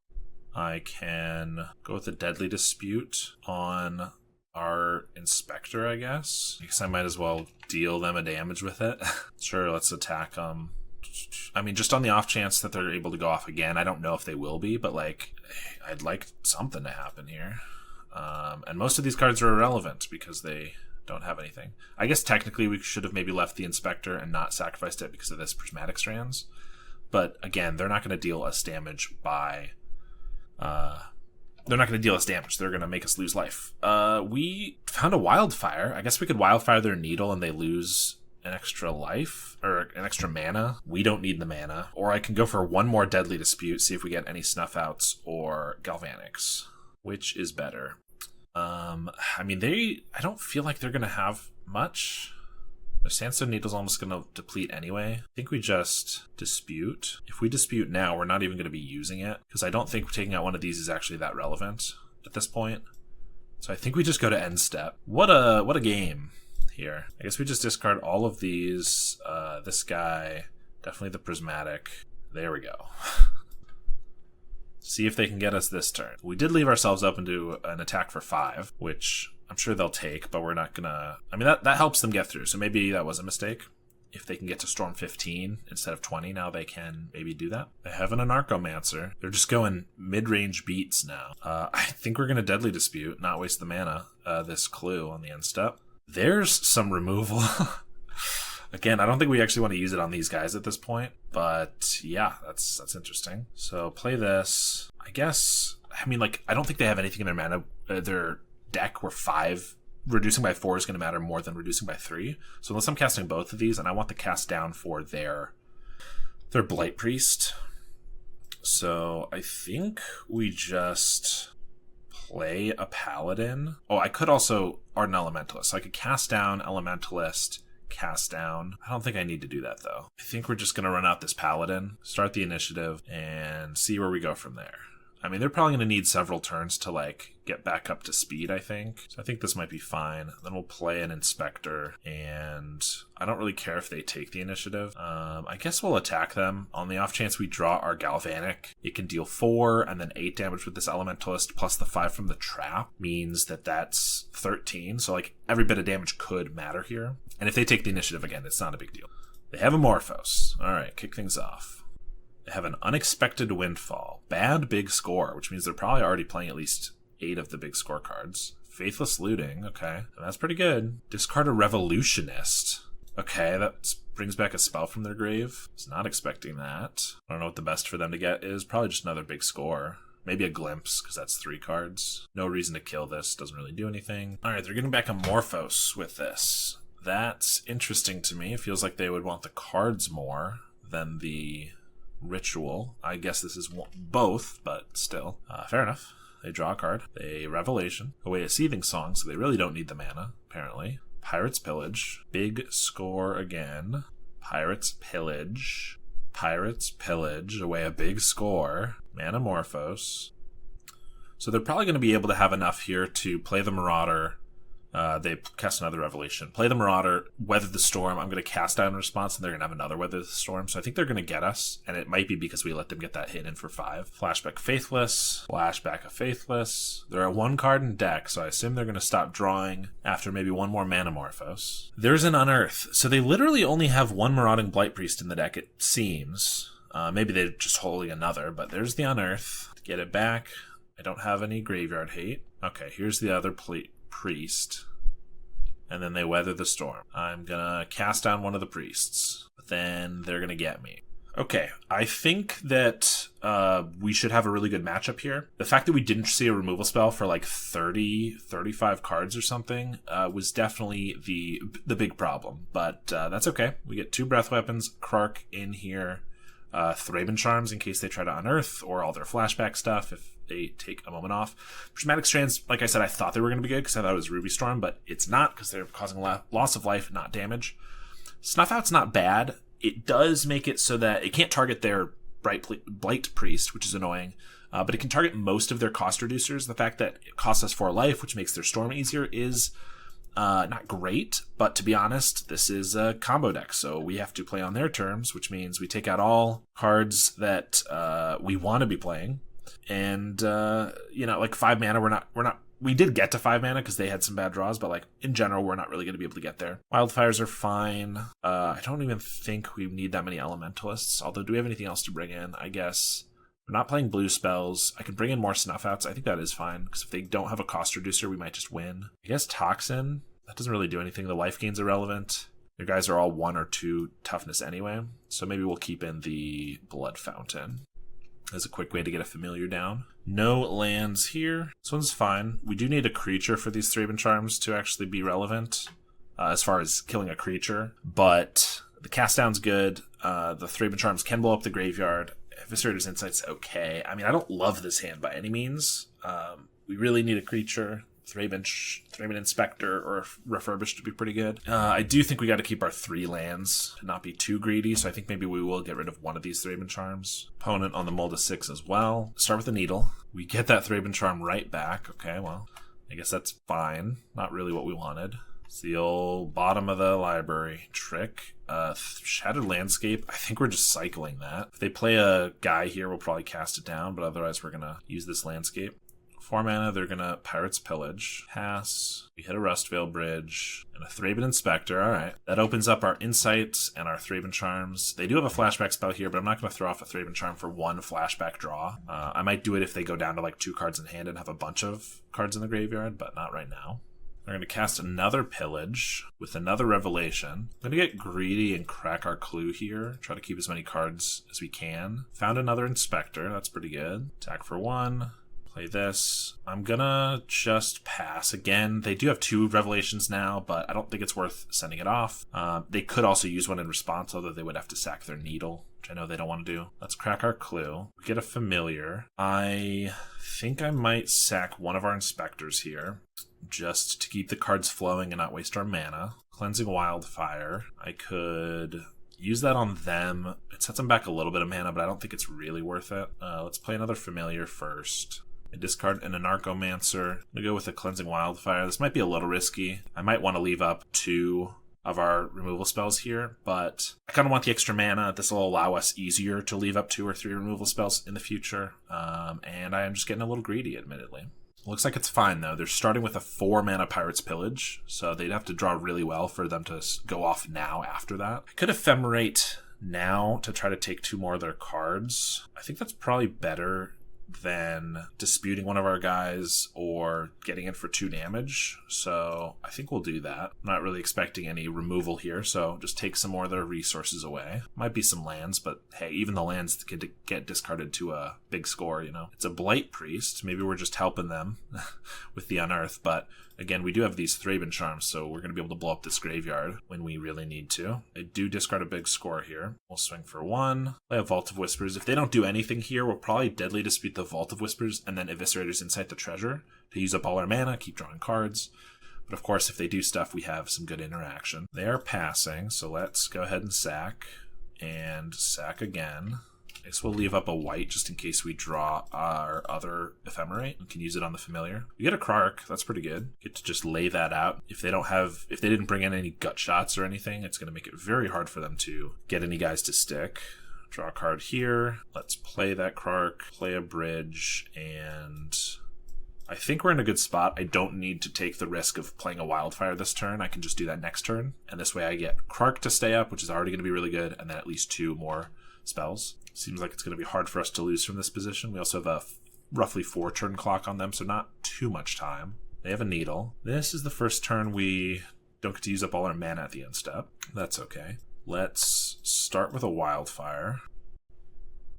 I can go with a Deadly Dispute on our Inspector, I guess. I guess I might as well deal them a damage with it. Sure, let's attack them. I mean, just on the off chance that they're able to go off again. I don't know if they will be, but like, I'd like something to happen here. And most of these cards are irrelevant because they don't have anything. I guess technically we should have maybe left the Inspector and not sacrificed it because of this Prismatic Strands. But again, they're not going to deal us damage by... they're not going to deal us damage. They're going to make us lose life. We found a Wildfire. I guess we could Wildfire their Needle and they lose an extra life or an extra mana. We don't need the mana. Or I can go for one more Deadly Dispute, see if we get any Snuff Outs or Galvanics. Which is better? I mean, I don't feel like they're going to have much. The Sandstone Needle's almost going to deplete anyway. I think we just Dispute. If we Dispute now, we're not even going to be using it, because I don't think taking out one of these is actually that relevant at this point. So I think we just go to end step. What a game here. I guess we just discard all of these. This guy, definitely the Prismatic. There we go. See if they can get us this turn. We did leave ourselves open to an attack for 5, which I'm sure they'll take, but we're not gonna... I mean, that helps them get through, so maybe that was a mistake. If they can get to Storm 15 instead of 20, now they can maybe do that. They have an Anarchomancer. They're just going mid-range beats now. I think we're gonna Deadly Dispute, not waste the mana, this clue on the end step. There's some removal. Again, I don't think we actually want to use it on these guys at this point, but yeah, that's interesting. So play this. I guess, I mean, like, I don't think they have anything in their mana, their deck where 5 reducing by 4 is going to matter more than reducing by 3. So unless I'm casting both of these, and I want the cast down for their Blight Priest. So I think we just play a Paladin. Oh, I could also Ardent Elementalist. So I could cast down Elementalist, cast down. I don't think I need to do that though. I think we're just going to run out this Paladin, start the initiative, and see where we go from there. I mean, they're probably going to need several turns to, like, get back up to speed, I think. So I think this might be fine. Then we'll play an Inspector, and I don't really care if they take the initiative. I guess we'll attack them. On the off chance we draw our Galvanic, it can deal 4 and then 8 damage with this Elementalist, plus the 5 from the trap means that that's 13. So, like, every bit of damage could matter here. And if they take the initiative again, it's not a big deal. They have Amorphos. All right, kick things off. They have an Unexpected Windfall. Bad big score, which means they're probably already playing at least 8 of the big score cards. Faithless Looting, okay. That's pretty good. Discard a Revolutionist. Okay, that brings back a spell from their grave. I was not expecting that. I don't know what the best for them to get is. Probably just another big score. Maybe a Glimpse, because that's 3 cards. No reason to kill this. Doesn't really do anything. Alright, they're getting back Amorphos with this. That's interesting to me. It feels like they would want the cards more than the ritual. I guess this is both, but still. Fair enough. They draw a card. They Revelation. Away a Seething Song, so they really don't need the mana, apparently. Pirates Pillage. Big score again. Pirates Pillage. Pirates Pillage. Away a big score. Manamorphose. So they're probably going to be able to have enough here to play the Marauder. They cast another Revelation. Play the Marauder, Weather the Storm. I'm going to cast down in response, and they're going to have another Weather the Storm. So I think they're going to get us, and it might be because we let them get that hit in for 5. Flashback Faithless. Flashback of Faithless. They're a 1-card in deck, so I assume they're going to stop drawing after maybe one more Manamorphose. There's an Unearth. So they literally only have 1 Marauding Blight Priest in the deck, it seems. Maybe they're just holding another, but there's the Unearth. Get it back. I don't have any Graveyard Hate. Okay, here's the other Priest. And then they Weather the Storm. I'm gonna cast down one of the priests. But then they're gonna get me. Okay, I think that we should have a really good matchup here. The fact that we didn't see a removal spell for like 30, 35 cards or something was definitely the big problem. But that's okay. We get 2 Breath Weapons, Krark in here, Thraben Charms in case they try to unearth, or all their flashback stuff if they take a moment off. Prismatic Strands, like I said, I thought they were going to be good because I thought it was Ruby Storm, but it's not because they're causing loss of life, not damage. Snuff Out's not bad. It does make it so that it can't target their Blight Priest, which is annoying, but it can target most of their cost reducers. The fact that it costs us 4 life, which makes their Storm easier, is not great, but to be honest, this is a combo deck, so we have to play on their terms, which means we take out all cards that we want to be playing. And like 5 mana, we did get to 5 mana because they had some bad draws, but like in general, we're not really going to be able to get there. Wildfires are fine. I don't even think we need that many Elementalists, although do we have anything else to bring in? I guess we're not playing blue spells. I can bring in more Snuff Outs. I think that is fine because if they don't have a cost reducer, we might just win. I guess Toxin, that doesn't really do anything. The life gain's irrelevant. Your guys are all 1 or 2 toughness anyway, so maybe we'll keep in the Blood Fountain as a quick way to get a familiar down. No lands here. This one's fine. We do need a creature for these Thraben Charms to actually be relevant as far as killing a creature, but the cast down's good. The Thraben Charms can blow up the graveyard. Eviscerator's Insight's okay. I mean, I don't love this hand by any means. We really need a creature. Thraben Inspector or Refurbished to be pretty good. I do think we got to keep our 3 lands and not be too greedy, so I think maybe we will get rid of one of these Thraben Charms. Opponent on the Mold of 6 as well. Start with the Needle. We get that Thraben Charm right back. Okay, well, I guess that's fine. Not really what we wanted. It's the old bottom of the library trick. Shattered Landscape, I think we're just cycling that. If they play a guy here, we'll probably cast it down, but otherwise we're going to use this Landscape. 4 mana, they're going to Pirate's Pillage. Pass. We hit a Rustvale Bridge and a Thraben Inspector. All right. That opens up our Insights and our Thraben Charms. They do have a flashback spell here, but I'm not going to throw off a Thraben Charm for 1 flashback draw. I might do it if they go down to like 2 cards in hand and have a bunch of cards in the graveyard, but not right now. We're going to cast another Pillage with another Revelation. I'm going to get greedy and crack our Clue here. Try to keep as many cards as we can. Found another Inspector. That's pretty good. Attack for 1. Play this. I'm gonna just pass. Again, they do have 2 Revelations now, but I don't think it's worth sending it off. They could also use one in response, although they would have to sack their Needle, which I know they don't want to do. Let's crack our Clue. We get a Familiar. I think I might sack one of our Inspectors here, just to keep the cards flowing and not waste our mana. Cleansing Wildfire. I could use that on them. It sets them back a little bit of mana, but I don't think it's really worth it. Let's play another Familiar first. I discard an Anarchomancer. I'm going to go with a Cleansing Wildfire. This might be a little risky. I might want to leave up 2 of our removal spells here, but I kind of want the extra mana. This will allow us easier to leave up 2 or 3 removal spells in the future, and I am just getting a little greedy, admittedly. Looks like it's fine, though. They're starting with a 4 mana Pirate's Pillage, so they'd have to draw really well for them to go off now after that. I could Ephemerate now to try to take 2 more of their cards. I think that's probably better than disputing one of our guys or getting in for 2 damage. So I think we'll do that. I'm not really expecting any removal here, so just take some more of their resources away. Might be some lands, but hey, even the lands can get discarded to a big score, you know. It's a Blight Priest. Maybe we're just helping them with the Unearth, but again, we do have these Thraben Charms, so we're going to be able to blow up this graveyard when we really need to. I do discard a big score here. We'll swing for 1. Play a Vault of Whispers. If they don't do anything here, we'll probably Deadly Dispute the Vault of Whispers and then Eviscerator's Insight the Treasure to use up all our mana, keep drawing cards. But of course, if they do stuff, we have some good interaction. They are passing, so let's go ahead and sack. And sack again. I guess we'll leave up a white just in case we draw our other Ephemerate and can use it on the Familiar. We get a Krark, that's pretty good. Get to just lay that out. If they didn't bring in any gut shots or anything, it's going to make it very hard for them to get any guys to stick. Draw a card here. Let's play that Krark, play a bridge, and I think we're in a good spot. I don't need to take the risk of playing a Wildfire this turn. I can just do that next turn, and this way I get Krark to stay up, which is already going to be really good, and then at least 2 more spells. Seems like it's going to be hard for us to lose from this position. We also have a roughly 4 turn clock on them, so not too much time. They have a Needle. This is the first turn we don't get to use up all our mana at the end step. That's okay. Let's start with a Wildfire.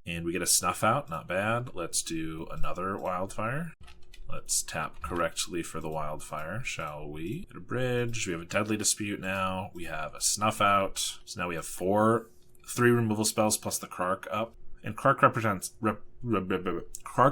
And we get a Snuff Out, not bad. Let's do another Wildfire. Let's tap correctly for the Wildfire, shall we? Get a bridge. We have a Deadly Dispute now. We have a Snuff Out. So now we have 3 removal spells plus the Krark up. And Krark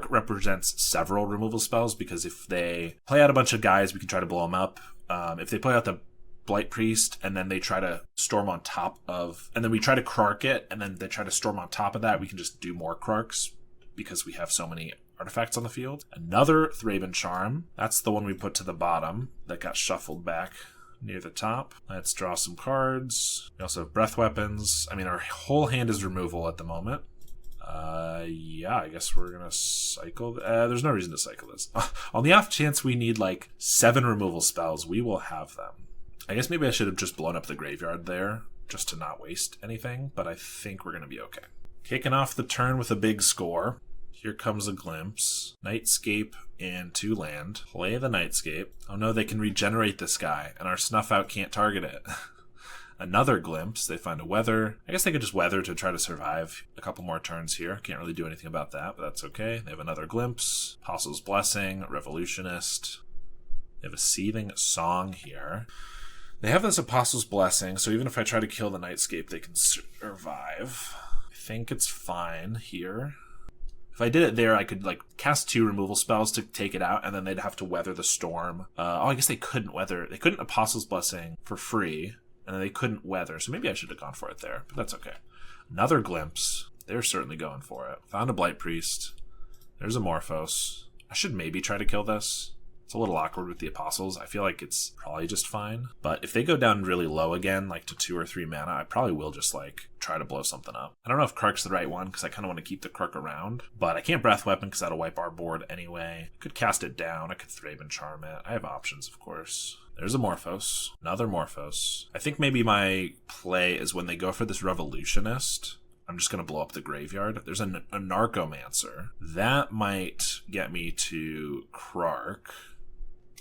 represents several removal spells, because if they play out a bunch of guys, we can try to blow them up. If they play out the Blight Priest and then they try to storm on top of, and then we try to Krark it, and then they try to storm on top of that, we can just do more Krarks because we have so many artifacts on the field. Another Thraben Charm. That's the one we put to the bottom that got shuffled back near the top. Let's draw some cards. We also have Breath Weapons. I mean, our whole hand is removal at the moment. Yeah, I guess we're gonna cycle. There's no reason to cycle this. On the off chance we need like 7 removal spells, we will have them. I guess maybe I should have just blown up the graveyard there, just to not waste anything, but I think we're gonna be okay. Kicking off the turn with a big score. Here comes a Glimpse. Nightscape and 2 land. Play the Nightscape. Oh no, they can regenerate this guy, and our Snuff Out can't target it. Another Glimpse. They find a Weather. I guess they could just Weather to try to survive a couple more turns here. Can't really do anything about that, but that's okay. They have another Glimpse. Apostle's Blessing. Revolutionist. They have a Seething Song here. They have this Apostle's Blessing, so even if I try to kill the Nightscape, they can survive. I think it's fine here. If I did it there, I could like cast 2 removal spells to take it out, and then they'd have to weather the storm. I guess they couldn't weather. They couldn't Apostle's Blessing for free, and then they couldn't weather. So maybe I should have gone for it there, but that's okay. Another Glimpse. They're certainly going for it. Found a Blight Priest. There's a Morphos. I should maybe try to kill this. It's a little awkward with the Apostles. I feel like it's probably just fine. But if they go down really low again, like to 2 or 3 mana, I probably will just like try to blow something up. I don't know if Krark's the right one because I kind of want to keep the Krark around. But I can't Breath Weapon because that'll wipe our board anyway. I could cast it down. I could Thraben Charm it. I have options, of course. There's a Morphos. Another Morphos. I think maybe my play is when they go for this Revolutionist, I'm just going to blow up the graveyard. There's a Narcomancer. That might get me to Krark,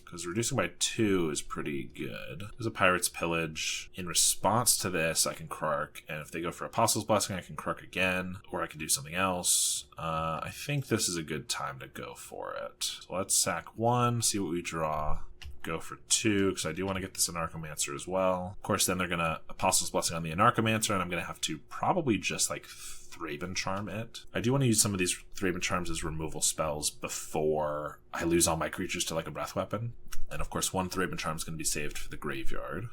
because reducing by 2 is pretty good. There's a Pirate's Pillage. In response to this, I can Krark, and if they go for Apostle's Blessing, I can Krark again, or I can do something else. I think this is a good time to go for it. So let's sack 1, see what we draw. Go for 2, because I do want to get this Anarchomancer as well. Of course, then they're going to Apostle's Blessing on the Anarchomancer, and I'm going to have to probably just, like, Thraben Charm it. I do want to use some of these Thraben Charms as removal spells before I lose all my creatures to, like, a Breath Weapon. And, of course, 1 Thraben Charm is going to be saved for the graveyard.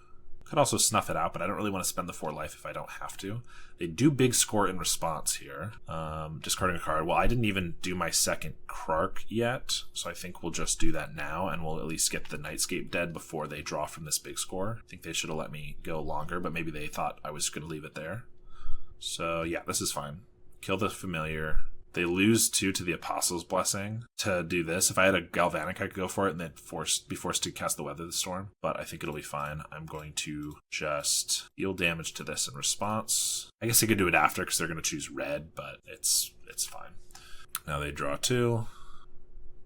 Could also snuff it out, but I don't really want to spend the 4 life if I don't have to. They do big score in response here. Discarding a card. Well, I didn't even do my second Krark yet, so I think we'll just do that now, and we'll at least get the Nightscape dead before they draw from this big score. I think they should have let me go longer, but maybe they thought I was going to leave it there. So, yeah, this is fine. Kill the Familiar. They lose 2 to the Apostle's Blessing to do this. If I had a Galvanic, I could go for it and then be forced to cast the Weather the Storm. But I think it'll be fine. I'm going to just deal damage to this in response. I guess I could do it after because they're going to choose red, but it's fine. Now they draw 2.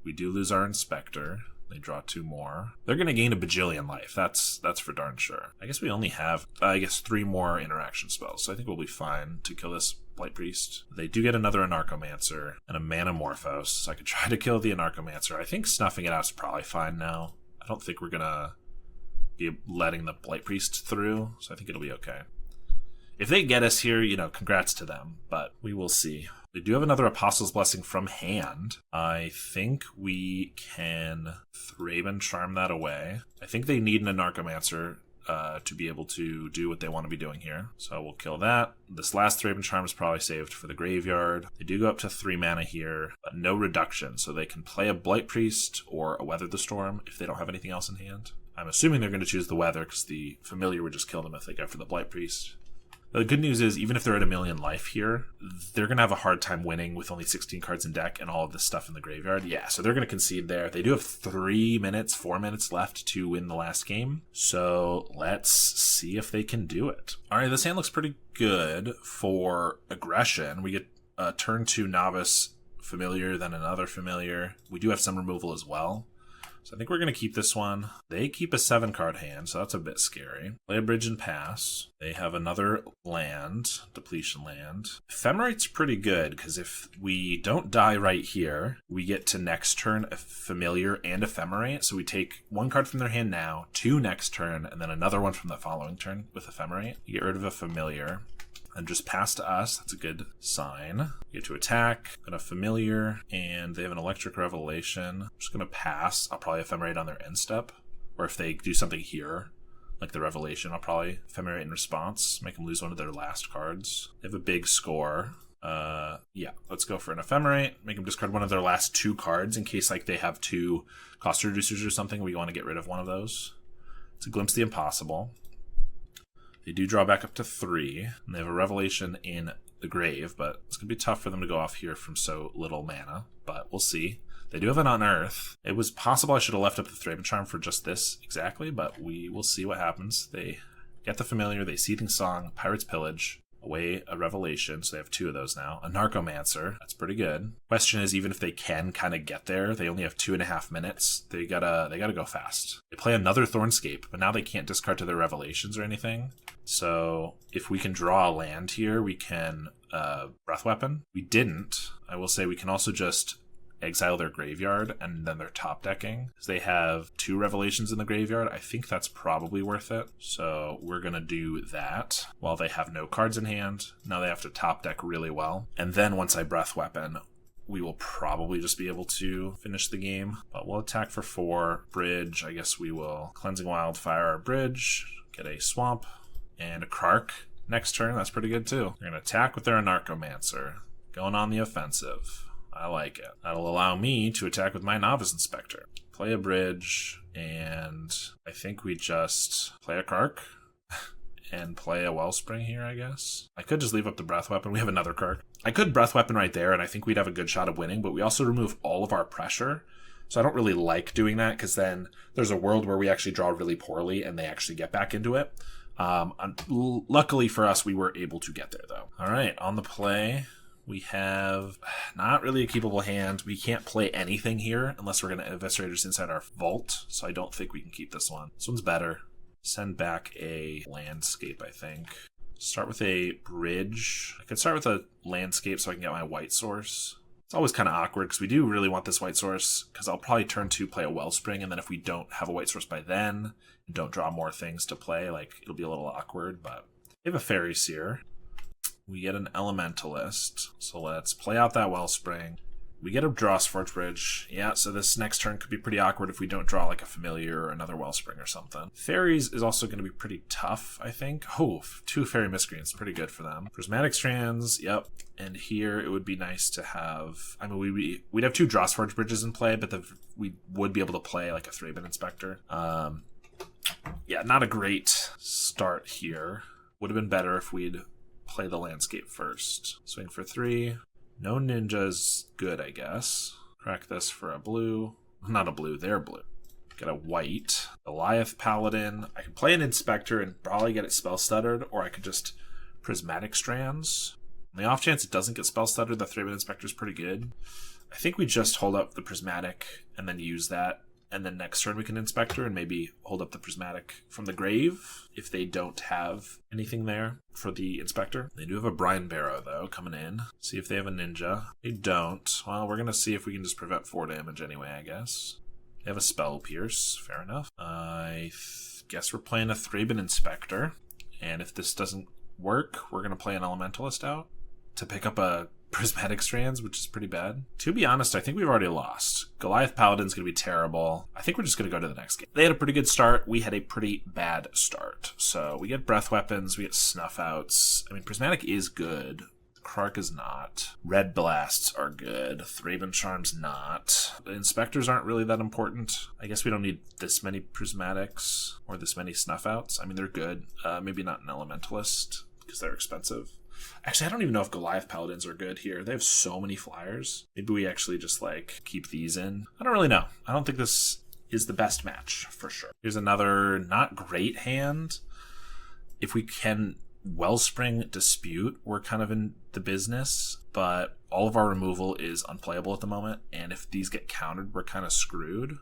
We do lose our Inspector. They draw 2 more. They're going to gain a bajillion life. That's for darn sure. I guess we only have, 3 more interaction spells. So I think we'll be fine to kill this Blight Priest. They do get another Anarchomancer and a Manamorphose. So I could try to kill the Anarchomancer. I think snuffing it out is probably fine now. I don't think we're going to be letting the Blight Priest through. So I think it'll be okay. If they get us here, congrats to them. But we will see. They do have another Apostle's Blessing from hand. I think we can Thraben Charm that away. I think they need an Anarchomancer to be able to do what they want to be doing here. So we'll kill that. This last Thraben Charm is probably saved for the graveyard. They do go up to 3 mana here, but no reduction. So they can play a Blight Priest or a Weather the Storm if they don't have anything else in hand. I'm assuming they're going to choose the Weather because the Familiar would just kill them if they go for the Blight Priest. The good news is, even if they're at 1,000,000 life here, they're going to have a hard time winning with only 16 cards in deck and all of this stuff in the graveyard. Yeah, so they're going to concede there. They do have 4 minutes left to win the last game. So let's see if they can do it. All right, this hand looks pretty good for aggression. We get a turn 2 Novice Familiar, then another Familiar. We do have some removal as well. So I think we're going to keep this one. They keep a 7-card hand, so that's a bit scary. Play a Bridge and pass. They have another land, Depletion land. Ephemerite's pretty good, because if we don't die right here, we get to next turn a Familiar and Ephemerate. So we take 1 card from their hand now, 2 next turn, and then another one from the following turn with Ephemerate. You get rid of a Familiar. And just pass to us. That's a good sign. You get to attack. Got a Familiar. And they have an Electric Revelation. I'm just going to pass. I'll probably Ephemerate on their end step. Or if they do something here, like the Revelation, I'll probably Ephemerate in response. Make them lose one of their last cards. They have a big score. Yeah, let's go for an Ephemerate. Make them discard one of their last 2 cards in case like they have 2 cost reducers or something. We want to get rid of one of those. It's a Glimpse of the Impossible. They do draw back up to 3, and they have a Revelation in the grave, but it's going to be tough for them to go off here from so little mana, but we'll see. They do have an Unearth. It was possible I should have left up the Thraben Charm for just this exactly, but we will see what happens. They get the Familiar, they Seething Song, Pirate's Pillage, away a Revelation, so they have 2 of those now. A Narcomancer, that's pretty good. Question is, even if they can kind of get there, they only have 2.5 minutes. They gotta go fast. They play another Thornscape, but now they can't discard to their Revelations or anything. So if we can draw a land here, we can Breath Weapon. We didn't. I will say we can also just exile their graveyard and then they're top decking because they have 2 Revelations in the graveyard. I think that's probably worth it. So we're going to do that while they have no cards in hand. Now they have to top deck really well. And then once I Breath Weapon, we will probably just be able to finish the game. But we'll attack for 4. Bridge, I guess we will Cleansing Wildfire our bridge, get a Swamp, and a Krark. Next turn, that's pretty good too. They're going to attack with their Anarchomancer, going on the offensive. I like it. That'll allow me to attack with my Novice Inspector. Play a bridge, and I think we just play a Kark and play a Wellspring here, I guess. I could just leave up the Breath Weapon. We have another Kark. I could Breath Weapon right there, and I think we'd have a good shot of winning, but we also remove all of our pressure. So I don't really like doing that, because then there's a world where we actually draw really poorly, and they actually get back into it. Luckily for us, we were able to get there, though. All right, on the play, we have not really a keepable hand. We can't play anything here unless we're going to Eviscerators inside our vault, so I don't think we can keep this one. This one's better. Send back a landscape, I think. Start with a bridge. I could start with a landscape so I can get my white source. It's always kind of awkward because we do really want this white source, because I'll probably turn 2 play a Wellspring, and then if we don't have a white source by then, and don't draw more things to play, like, it'll be a little awkward, but we have a Fairy Seer. We get an Elementalist, so let's play out that Wellspring. We get a draw Sforge Bridge. Yeah, so this next turn could be pretty awkward if we don't draw like a Familiar or another Wellspring or something. Fairies is also going to be pretty tough, I think. Oh, 2 Fairy Miscreants, pretty good for them. Prismatic Strands, yep. And here it would be nice to have, I mean, we'd have 2 draw Sforge Bridges in play, but we would be able to play like a Thraben Inspector. Yeah, not a great start here. Would have been better if we'd play the landscape first. Swing for 3. No Ninja's good, I guess. Crack this for a blue. Not a blue, they're blue. Get a white. Goliath Paladin. I can play an Inspector and probably get it spell stuttered, or I could just Prismatic Strands. On the off chance it doesn't get spell stuttered, the Thraben Inspector is pretty good. I think we just hold up the Prismatic and then use that. And then next turn we can Inspector and maybe hold up the Prismatic from the grave if they don't have anything there for the Inspector. They do have a Brine Barrow, though, coming in. See if they have a Ninja. They don't. Well, we're going to see if we can just prevent 4 damage anyway, I guess. They have a Spell Pierce. Fair enough. I guess we're playing a Thraben Inspector. And if this doesn't work, we're going to play an Elementalist out to pick up a Prismatic Strands, which is pretty bad. To be honest, I think we've already lost. Goliath Paladin's going to be terrible. I think we're just going to go to the next game. They had a pretty good start. We had a pretty bad start. So we get Breath Weapons, we get Snuff Outs. I mean, Prismatic is good. Kark is not. Red Blasts are good. Thraben Charm's not. The Inspectors aren't really that important. I guess we don't need this many Prismatics or this many Snuff Outs. I mean, they're good. Maybe not an Elementalist because they're expensive. Actually, I don't even know if Goliath Paladins are good here. They have so many flyers. Maybe we actually just, like, keep these in. I don't really know. I don't think this is the best match, for sure. Here's another not great hand. If we can Wellspring Dispute, we're kind of in the business, but all of our removal is unplayable at the moment, and if these get countered, we're kind of screwed.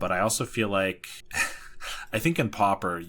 But I also feel like... I think in Pauper,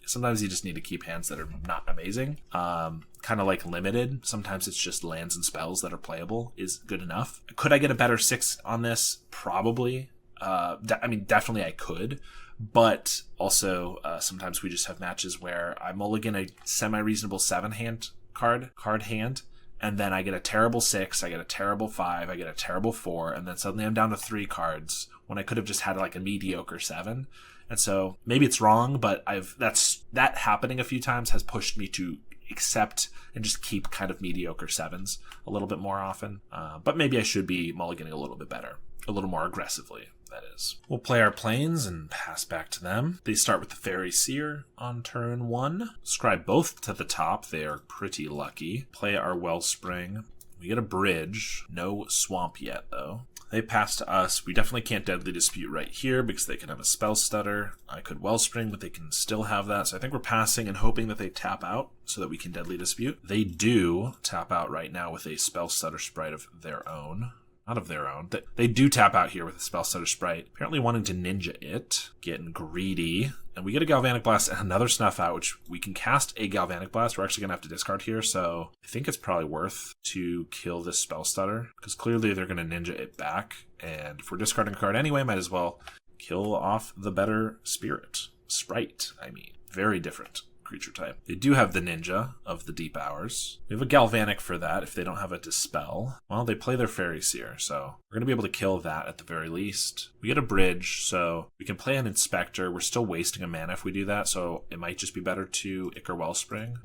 sometimes you just need to keep hands that are not amazing. Kind of like limited. Sometimes it's just lands and spells that are playable is good enough. Could I get a better 6 on this? Probably. I mean, definitely I could. But also, sometimes we just have matches where I mulligan a semi-reasonable 7-hand card hand, and then I get a terrible 6, I get a terrible 5, I get a terrible 4, and then suddenly I'm down to 3 cards when I could have just had like a mediocre 7. And so maybe it's wrong, but that happening a few times has pushed me to accept and just keep kind of mediocre 7s a little bit more often. But maybe I should be mulliganing a little bit better, a little more aggressively, that is. We'll play our planes and pass back to them. They start with the Fairy Seer on turn 1. Scribe both to the top. They are pretty lucky. Play our Wellspring. We get a bridge. No swamp yet, though. They pass to us. We definitely can't Deadly Dispute right here because they can have a Spell Stutter. I could Wellspring, but they can still have that. So I think we're passing and hoping that they tap out so that we can Deadly Dispute. They do tap out right now with a Spell Stutter Sprite of their own. Not of their own. They do tap out here with a Spell Stutter Sprite. Apparently wanting to Ninja it. Getting greedy. And we get a Galvanic Blast and another Snuff Out, which we can cast a Galvanic Blast. We're actually going to have to discard here, so I think it's probably worth to kill this Spell Stutter, because clearly they're going to Ninja it back, and if we're discarding a card anyway, might as well kill off the better Sprite, I mean. Very different creature type. They do have the Ninja of the Deep Hours. We have a Galvanic for that if they don't have a Dispel. Well, they play their Fairy Seer, so we're going to be able to kill that at the very least. We get a bridge, so we can play an Inspector. We're still wasting a mana if we do that, so it might just be better to Ichor Wellspring.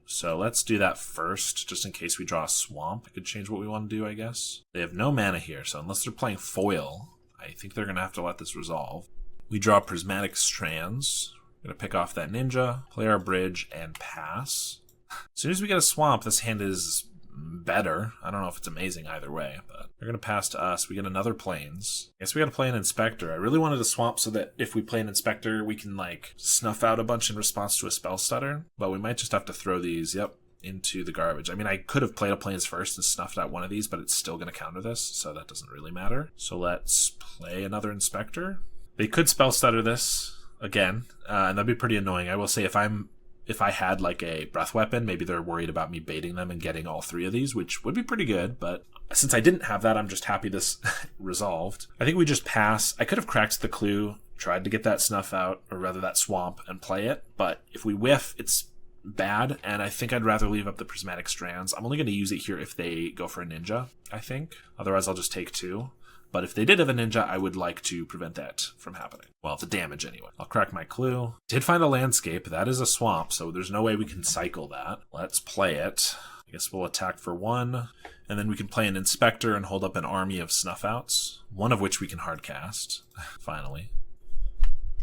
So let's do that first, just in case we draw a swamp. It could change what we want to do, I guess. They have no mana here, so unless they're playing foil, I think they're going to have to let this resolve. We draw Prismatic Strands. We're going to pick off that ninja, play our bridge, and pass. As soon as we get a swamp, this hand is better. I don't know if it's amazing either way, but they're going to pass to us. We get another plains. I guess we got to play an Inspector. I really wanted a swamp so that if we play an Inspector, we can like snuff out a bunch in response to a spell stutter, but we might just have to throw these, into the garbage. I mean, I could have played a plains first and snuffed out one of these, but it's still going to counter this, so that doesn't really matter. So let's play another Inspector. They could spell stutter this again, and that'd be pretty annoying. I will say if I had like a breath weapon, maybe they're worried about me baiting them and getting all three of these, which would be pretty good. But since I didn't have that, I'm just happy this resolved. I think we just pass. I could have cracked the clue, tried to get that snuff out, or rather that swamp, and play it. But if we whiff, it's bad, and I think I'd rather leave up the Prismatic Strands. I'm only going to use it here if they go for a ninja, I think. Otherwise, I'll just take 2. But if they did have a ninja, I would like to prevent that from happening. Well, the damage anyway. I'll crack my clue. Did find a landscape. That is a swamp, so there's no way we can cycle that. Let's play it. I guess we'll attack for 1, and then we can play an Inspector and hold up an army of snuff-outs, one of which we can hardcast, finally.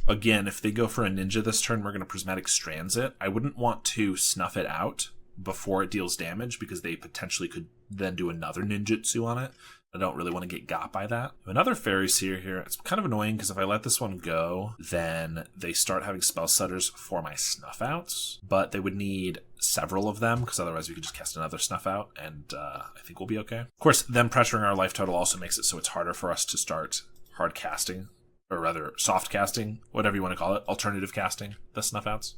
Again, if they go for a ninja this turn, we're going to Prismatic Strands it. I wouldn't want to snuff it out before it deals damage, because they potentially could then do another ninjutsu on it. I don't really want to get got by that. Another Fairy Seer here. It's kind of annoying because if I let this one go, then they start having spell stutters for my snuff outs, but they would need several of them because otherwise we could just cast another snuff out, and I think we'll be okay. Of course, them pressuring our life total also makes it so it's harder for us to start hard casting, or rather soft casting, whatever you want to call it, alternative casting the snuff outs.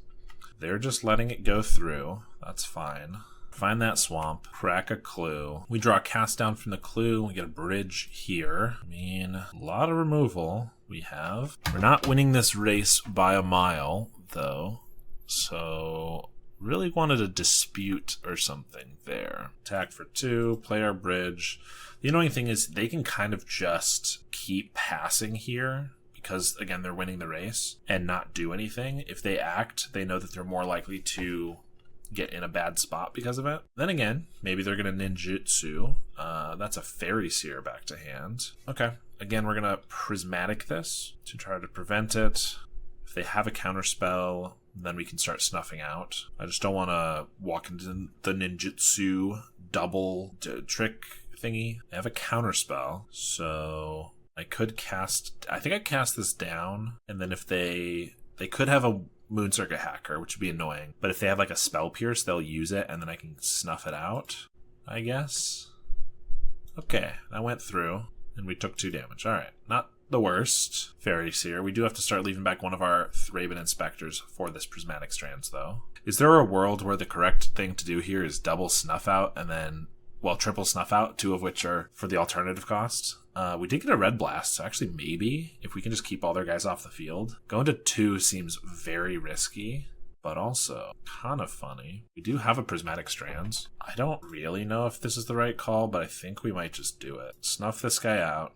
They're just letting it go through. That's fine. Find that swamp, crack a clue. We draw a cast down from the clue. We get a bridge here. I mean, a lot of removal we have. We're not winning this race by a mile, though. So, really wanted a dispute or something there. Attack for 2, play our bridge. The annoying thing is they can kind of just keep passing here, because, again, they're winning the race, and not do anything. If they act, they know that they're more likely to get in a bad spot because of it. Then again, maybe they're going to ninjutsu. That's a Fairy Seer back to hand. Okay. Again, we're going to Prismatic this to try to prevent it. If they have a counterspell, then we can start snuffing out. I just don't want to walk into the ninjutsu double trick thingy. They have a counterspell, so I could cast... I think I cast this down, and then if they could have a Moon Circuit Hacker, which would be annoying. But if they have like a Spell Pierce, they'll use it, and then I can snuff it out, I guess. Okay, that went through, and we took 2 damage. Alright, not the worst. Fairy Seer. We do have to start leaving back one of our Thraben Inspectors for this Prismatic Strands, though. Is there a world where the correct thing to do here is double snuff out, and then, well, triple snuff out, 2 of which are for the alternative cost? We did get a red blast, so actually maybe, if we can just keep all their guys off the field. Going to 2 seems very risky, but also kind of funny. We do have a Prismatic Strands. I don't really know if this is the right call, but I think we might just do it. Snuff this guy out,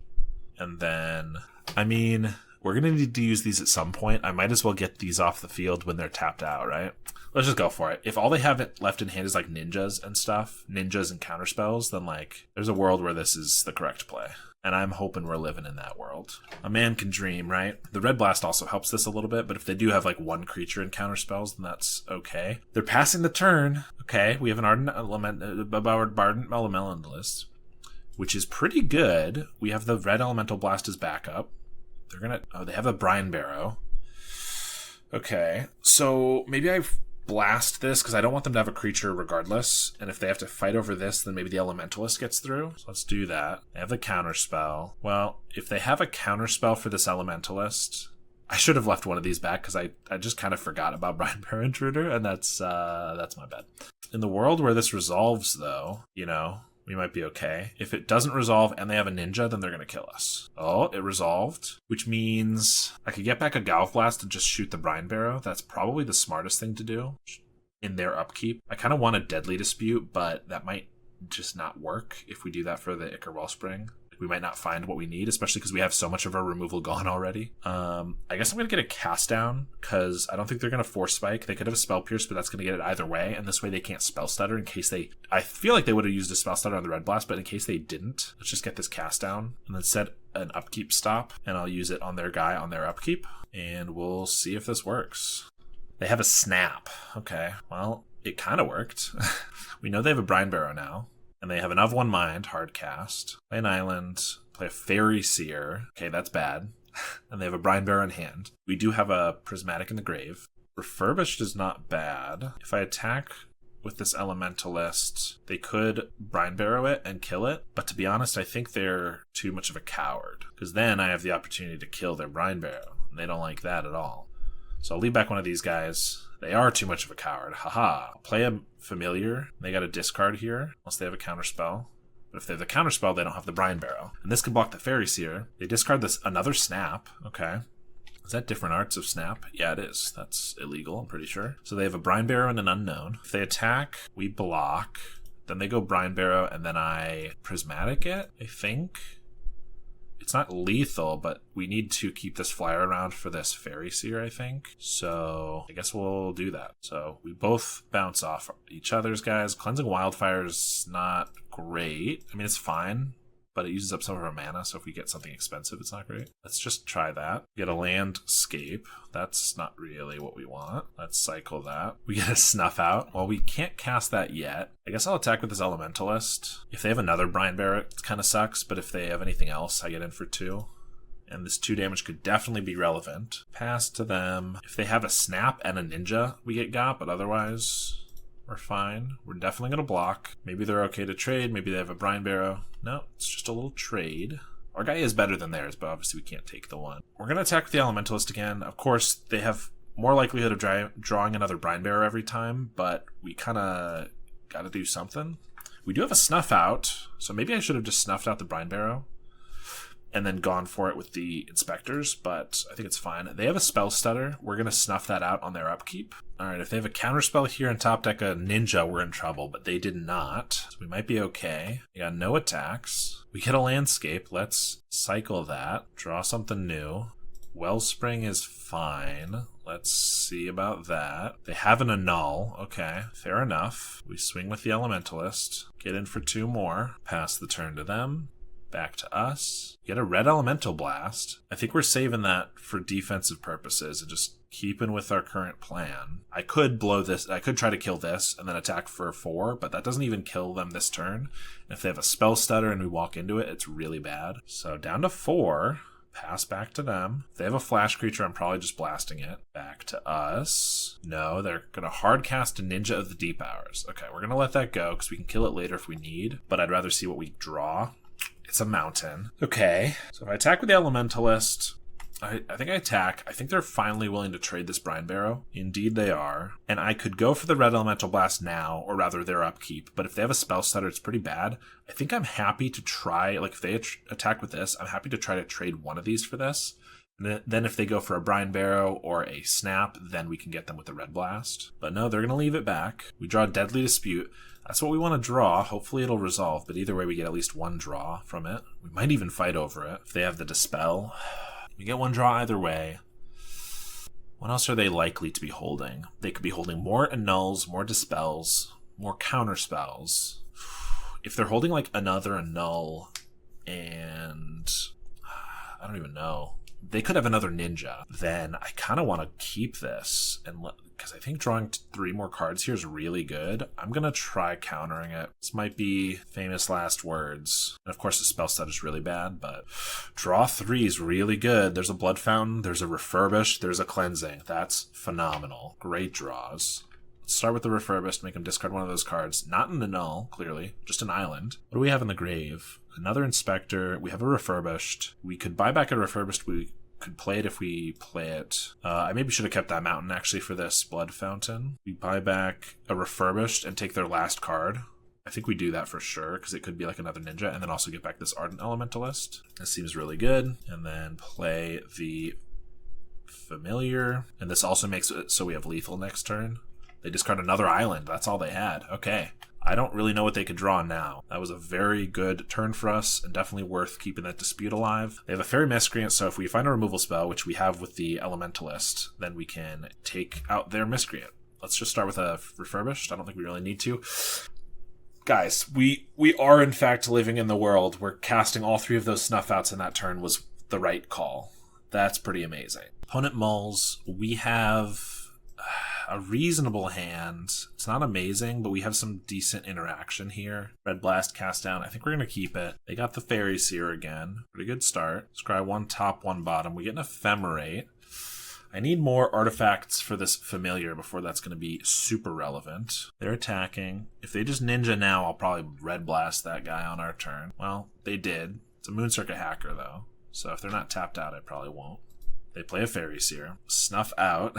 and then, I mean, we're going to need to use these at some point. I might as well get these off the field when they're tapped out, right? Let's just go for it. If all they have left in hand is like ninjas and stuff, ninjas and counterspells, then like there's a world where this is the correct play. And I'm hoping we're living in that world. A man can dream, right? The Red Blast also helps this a little bit, but if they do have like 1 creature in counterspells, then that's okay. They're passing the turn. Okay, we have an Ardent Elementalist, which is pretty good. We have the Red Elemental Blast as backup. They're gonna... Oh, they have a Brine Barrow. Okay, so maybe I blast this because I don't want them to have a creature regardless, and if they have to fight over this, then maybe the Elementalist gets through. So let's do that. They have the counterspell. Well, if they have a counterspell for this Elementalist, I should have left one of these back because I just kind of forgot about Brine Barrow Intruder, and that's my bad. In the world where this resolves, though, you know, we might be okay. If it doesn't resolve and they have a ninja, then they're going to kill us. Oh, it resolved, which means I could get back a Galv Blast and just shoot the Brine Barrow. That's probably the smartest thing to do in their upkeep. I kind of want a Deadly Dispute, but that might just not work if we do that for the Ichor Wellspring. We might not find what we need, especially because we have so much of our removal gone already. I guess I'm going to get a cast down because I don't think they're going to force spike. They could have a spell pierce, but that's going to get it either way. And this way they can't spell stutter in case they... I feel like they would have used a spell stutter on the red blast, but in case they didn't, let's just get this cast down and then set an upkeep stop. And I'll use it on their guy on their upkeep. And we'll see if this works. They have a snap. Okay, well, it kind of worked. We know they have a Brine Barrow now. And they have an Of One Mind, hard cast. Play an island, play a Fairy Seer. Okay, that's bad. And they have a Brine Barrow in hand. We do have a Prismatic in the grave. Refurbished is not bad. If I attack with this Elementalist, they could Brine Barrow it and kill it. But to be honest, I think they're too much of a coward. Because then I have the opportunity to kill their Brine Barrow. And they don't like that at all. So I'll leave back one of these guys. They are too much of a coward. Haha. I'll play a Familiar. They got a discard here, unless they have a counterspell. But if they have the counterspell, they don't have the Brine Barrow. And this can block the Fairy Seer. They discard this another Snap. Okay. Is that different arts of Snap? Yeah, it is. That's illegal, I'm pretty sure. So they have a Brine Barrow and an Unknown. If they attack, we block. Then they go Brine Barrow, and then I Prismatic it, I think. It's not lethal, but we need to keep this flyer around for this Fairy Seer, I think. So I guess we'll do that. So we both bounce off each other's guys. Cleansing Wildfire is not great. I mean, it's fine, but it uses up some of our mana, so if we get something expensive, it's not great. Let's just try that. Get a Landscape. That's not really what we want. Let's cycle that. We get a Snuff Out. Well, we can't cast that yet. I guess I'll attack with this Elementalist. If they have another Brine Barrow, it kind of sucks, but if they have anything else, I get in for 2. And this 2 damage could definitely be relevant. Pass to them. If they have a Snap and a Ninja, we get got, but otherwise... we're fine. We're definitely going to block. Maybe they're okay to trade. Maybe they have a Brine Barrow. No, it's just a little trade. Our guy is better than theirs, but obviously we can't take the one. We're going to attack with the Elementalist again. Of course, they have more likelihood of drawing another Brine Barrow every time, but we kind of got to do something. We do have a Snuff Out, so maybe I should have just snuffed out the Brine Barrow and then gone for it with the Inspectors, but I think it's fine. They have a Spell Stutter. We're going to snuff that out on their upkeep. All right, if they have a Counterspell here and top deck a Ninja, we're in trouble, but they did not. So we might be okay. We got no attacks. We get a Landscape. Let's cycle that. Draw something new. Wellspring is fine. Let's see about that. They have an Annul. Okay, fair enough. We swing with the Elementalist. Get in for 2 more. Pass the turn to them. Back to us. Get a red Elemental Blast. I think we're saving that for defensive purposes and just keeping with our current plan. I could blow this. I could try to kill this and then attack for 4, but that doesn't even kill them this turn. And if they have a Spell Stutter and we walk into it, it's really bad. So down to 4. Pass back to them. If they have a flash creature, I'm probably just blasting it. Back to us. No, they're going to hard cast a Ninja of the Deep Hours. Okay, we're going to let that go because we can kill it later if we need, but I'd rather see what we draw. It's a mountain. Okay, so if I attack with the Elementalist, I think I attack. I think they're finally willing to trade this Brine Barrow. Indeed they are. And I could go for the red Elemental Blast now, or rather their upkeep. But if they have a Spell Stutter, it's pretty bad. I think I'm happy to try, like if they attack with this, I'm happy to try to trade one of these for this. And then if they go for a Brine Barrow or a Snap, then we can get them with the red Blast. But no, they're going to leave it back. We draw Deadly Dispute. That's what we want to draw. Hopefully it'll resolve, but either way we get at least 1 draw from it. We might even fight over it if they have the Dispel. We get 1 draw either way. What else are they likely to be holding? They could be holding more Annuls, more Dispels, more Counterspells. If they're holding like another Annul and... I don't even know. They could have another Ninja. Then I kind of want to keep this and because I think drawing 3 more cards here is really good. I'm going to try countering it. This might be famous last words. And of course the Spell Stutter is really bad, but draw 3 is really good. There's a Blood Fountain, there's a Refurbished, there's a Cleansing. That's phenomenal. Great draws. Let's start with the Refurbished, make them discard one of those cards. Not an Annul, clearly, just an island. What do we have in the grave? Another Inspector. We have a Refurbished. We could buy back a Refurbished. We could play it if we play it. I maybe should have kept that mountain actually for this Blood Fountain. We buy back a Refurbished and take their last card. I think we do that for sure because it could be like another Ninja, and then also get back this Ardent Elementalist. This seems really good. And then play the Familiar. And this also makes it so we have lethal next turn. They discard another island. That's all they had. Okay. I don't really know what they could draw now. That was a very good turn for us, and definitely worth keeping that dispute alive. They have a Fairy Miscreant, so if we find a removal spell, which we have with the Elementalist, then we can take out their Miscreant. Let's just start with a Refurbished. I don't think we really need to. Guys, we are in fact living in the world where casting all 3 of those Snuff Outs in that turn was the right call. That's pretty amazing. Opponent mulls. We have a reasonable hand. It's not amazing, but we have some decent interaction here. Red Blast, cast down. I think we're going to keep it. They got the Fairy Seer again. Pretty good start. Scry 1 top, 1 bottom. We get an Ephemerate. I need more artifacts for this Familiar before that's going to be super relevant. They're attacking. If they just Ninja now, I'll probably Red Blast that guy on our turn. Well, they did. It's a Moon Circuit Hacker, though. So if they're not tapped out, I probably won't. They play a Fairy Seer. Snuff out.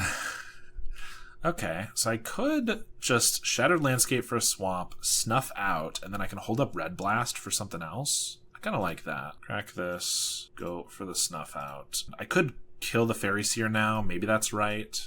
Okay, so I could just Shattered Landscape for a swamp, Snuff out, and then I can hold up Red Blast for something else. I kind of like that. Crack this, go for the Snuff out. I could kill the Fairy Seer now. Maybe that's right.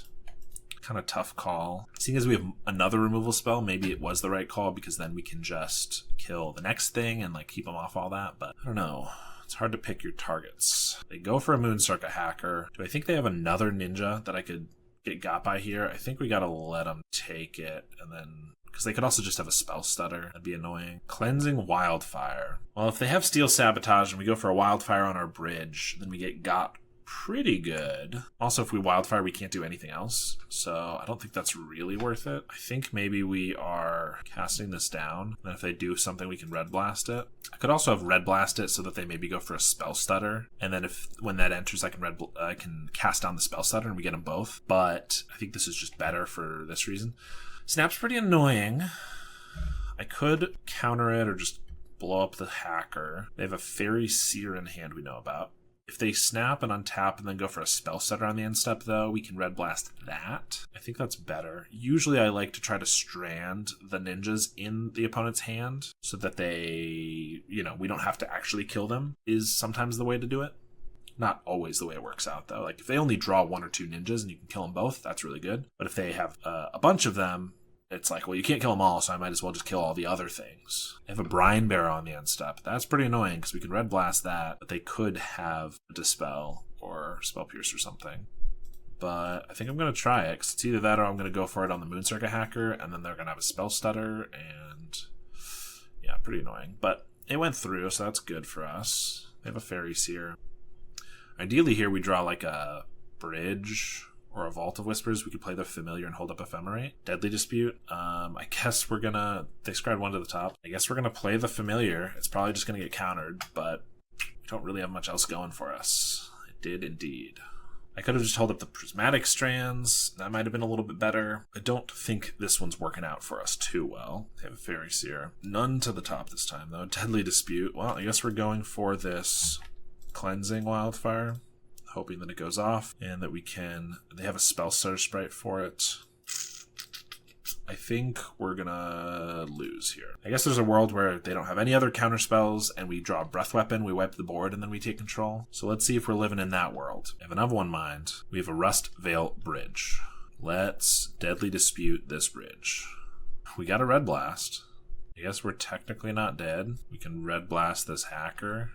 Kind of tough call. Seeing as we have another removal spell, maybe it was the right call because then we can just kill the next thing and like keep them off all that. But I don't know. It's hard to pick your targets. They go for a Moon Circuit Hacker. Do I think they have another Ninja that I could get got by here? I think we gotta let them take it, and then because they could also just have a Spell Stutter. That'd be annoying. Cleansing Wildfire. Well, if they have Steel Sabotage and we go for a Wildfire on our bridge, then we get got pretty good. Also, if we Wildfire, we can't do anything else, so I don't think that's really worth it. I think maybe we are casting this down, and if they do something, we can Red Blast it. I could also have Red Blast it so that they maybe go for a Spell Stutter, and then if when that enters, I can cast down the Spell Stutter and we get them both. But I think this is just better for this reason. Snap's pretty annoying. I could counter it or just blow up the Hacker. They have a Fairy Seer in hand we know about. If they snap and untap and then go for a Spell Stutter on the end step, though, we can Red Blast that. I think that's better. Usually I like to try to strand the ninjas in the opponent's hand so that they, we don't have to actually kill them, is sometimes the way to do it. Not always the way it works out, though. Like, if they only draw 1 or 2 ninjas and you can kill them both, that's really good. But if they have a bunch of them, it's like, well, you can't kill them all, so I might as well just kill all the other things. They have a Brine Bearer on the end step. That's pretty annoying, because we can Red Blast that, but they could have a Dispel or Spell Pierce or something. But I think I'm going to try it, because it's either that or I'm going to go for it on the Moon Circuit Hacker, and then they're going to have a Spell Stutter, and yeah, pretty annoying. But it went through, so that's good for us. They have a Fairy Seer. Ideally here we draw like a Bridge or a Vault of Whispers. We could play the Familiar and hold up Ephemerate. Deadly Dispute. I guess we're gonna... They scried 1 to the top. I guess we're gonna play the Familiar. It's probably just gonna get countered, but we don't really have much else going for us. It did indeed. I could have just held up the Prismatic Strands. That might have been a little bit better. I don't think this one's working out for us too well. They have a Fairy Seer. None to the top this time, though. Deadly Dispute. Well, I guess we're going for this Cleansing Wildfire, hoping that it goes off and that we can... They have a Spell Stutter sprite for it. I think we're gonna lose here. I guess there's a world where they don't have any other counter spells and we draw a Breath Weapon, we wipe the board, and then we take control. So let's see if we're living in that world. I have another one in mind. We have a Rust Veil Bridge. Let's Deadly Dispute this bridge. We got a Red Blast. I guess we're technically not dead. We can Red Blast this Hacker.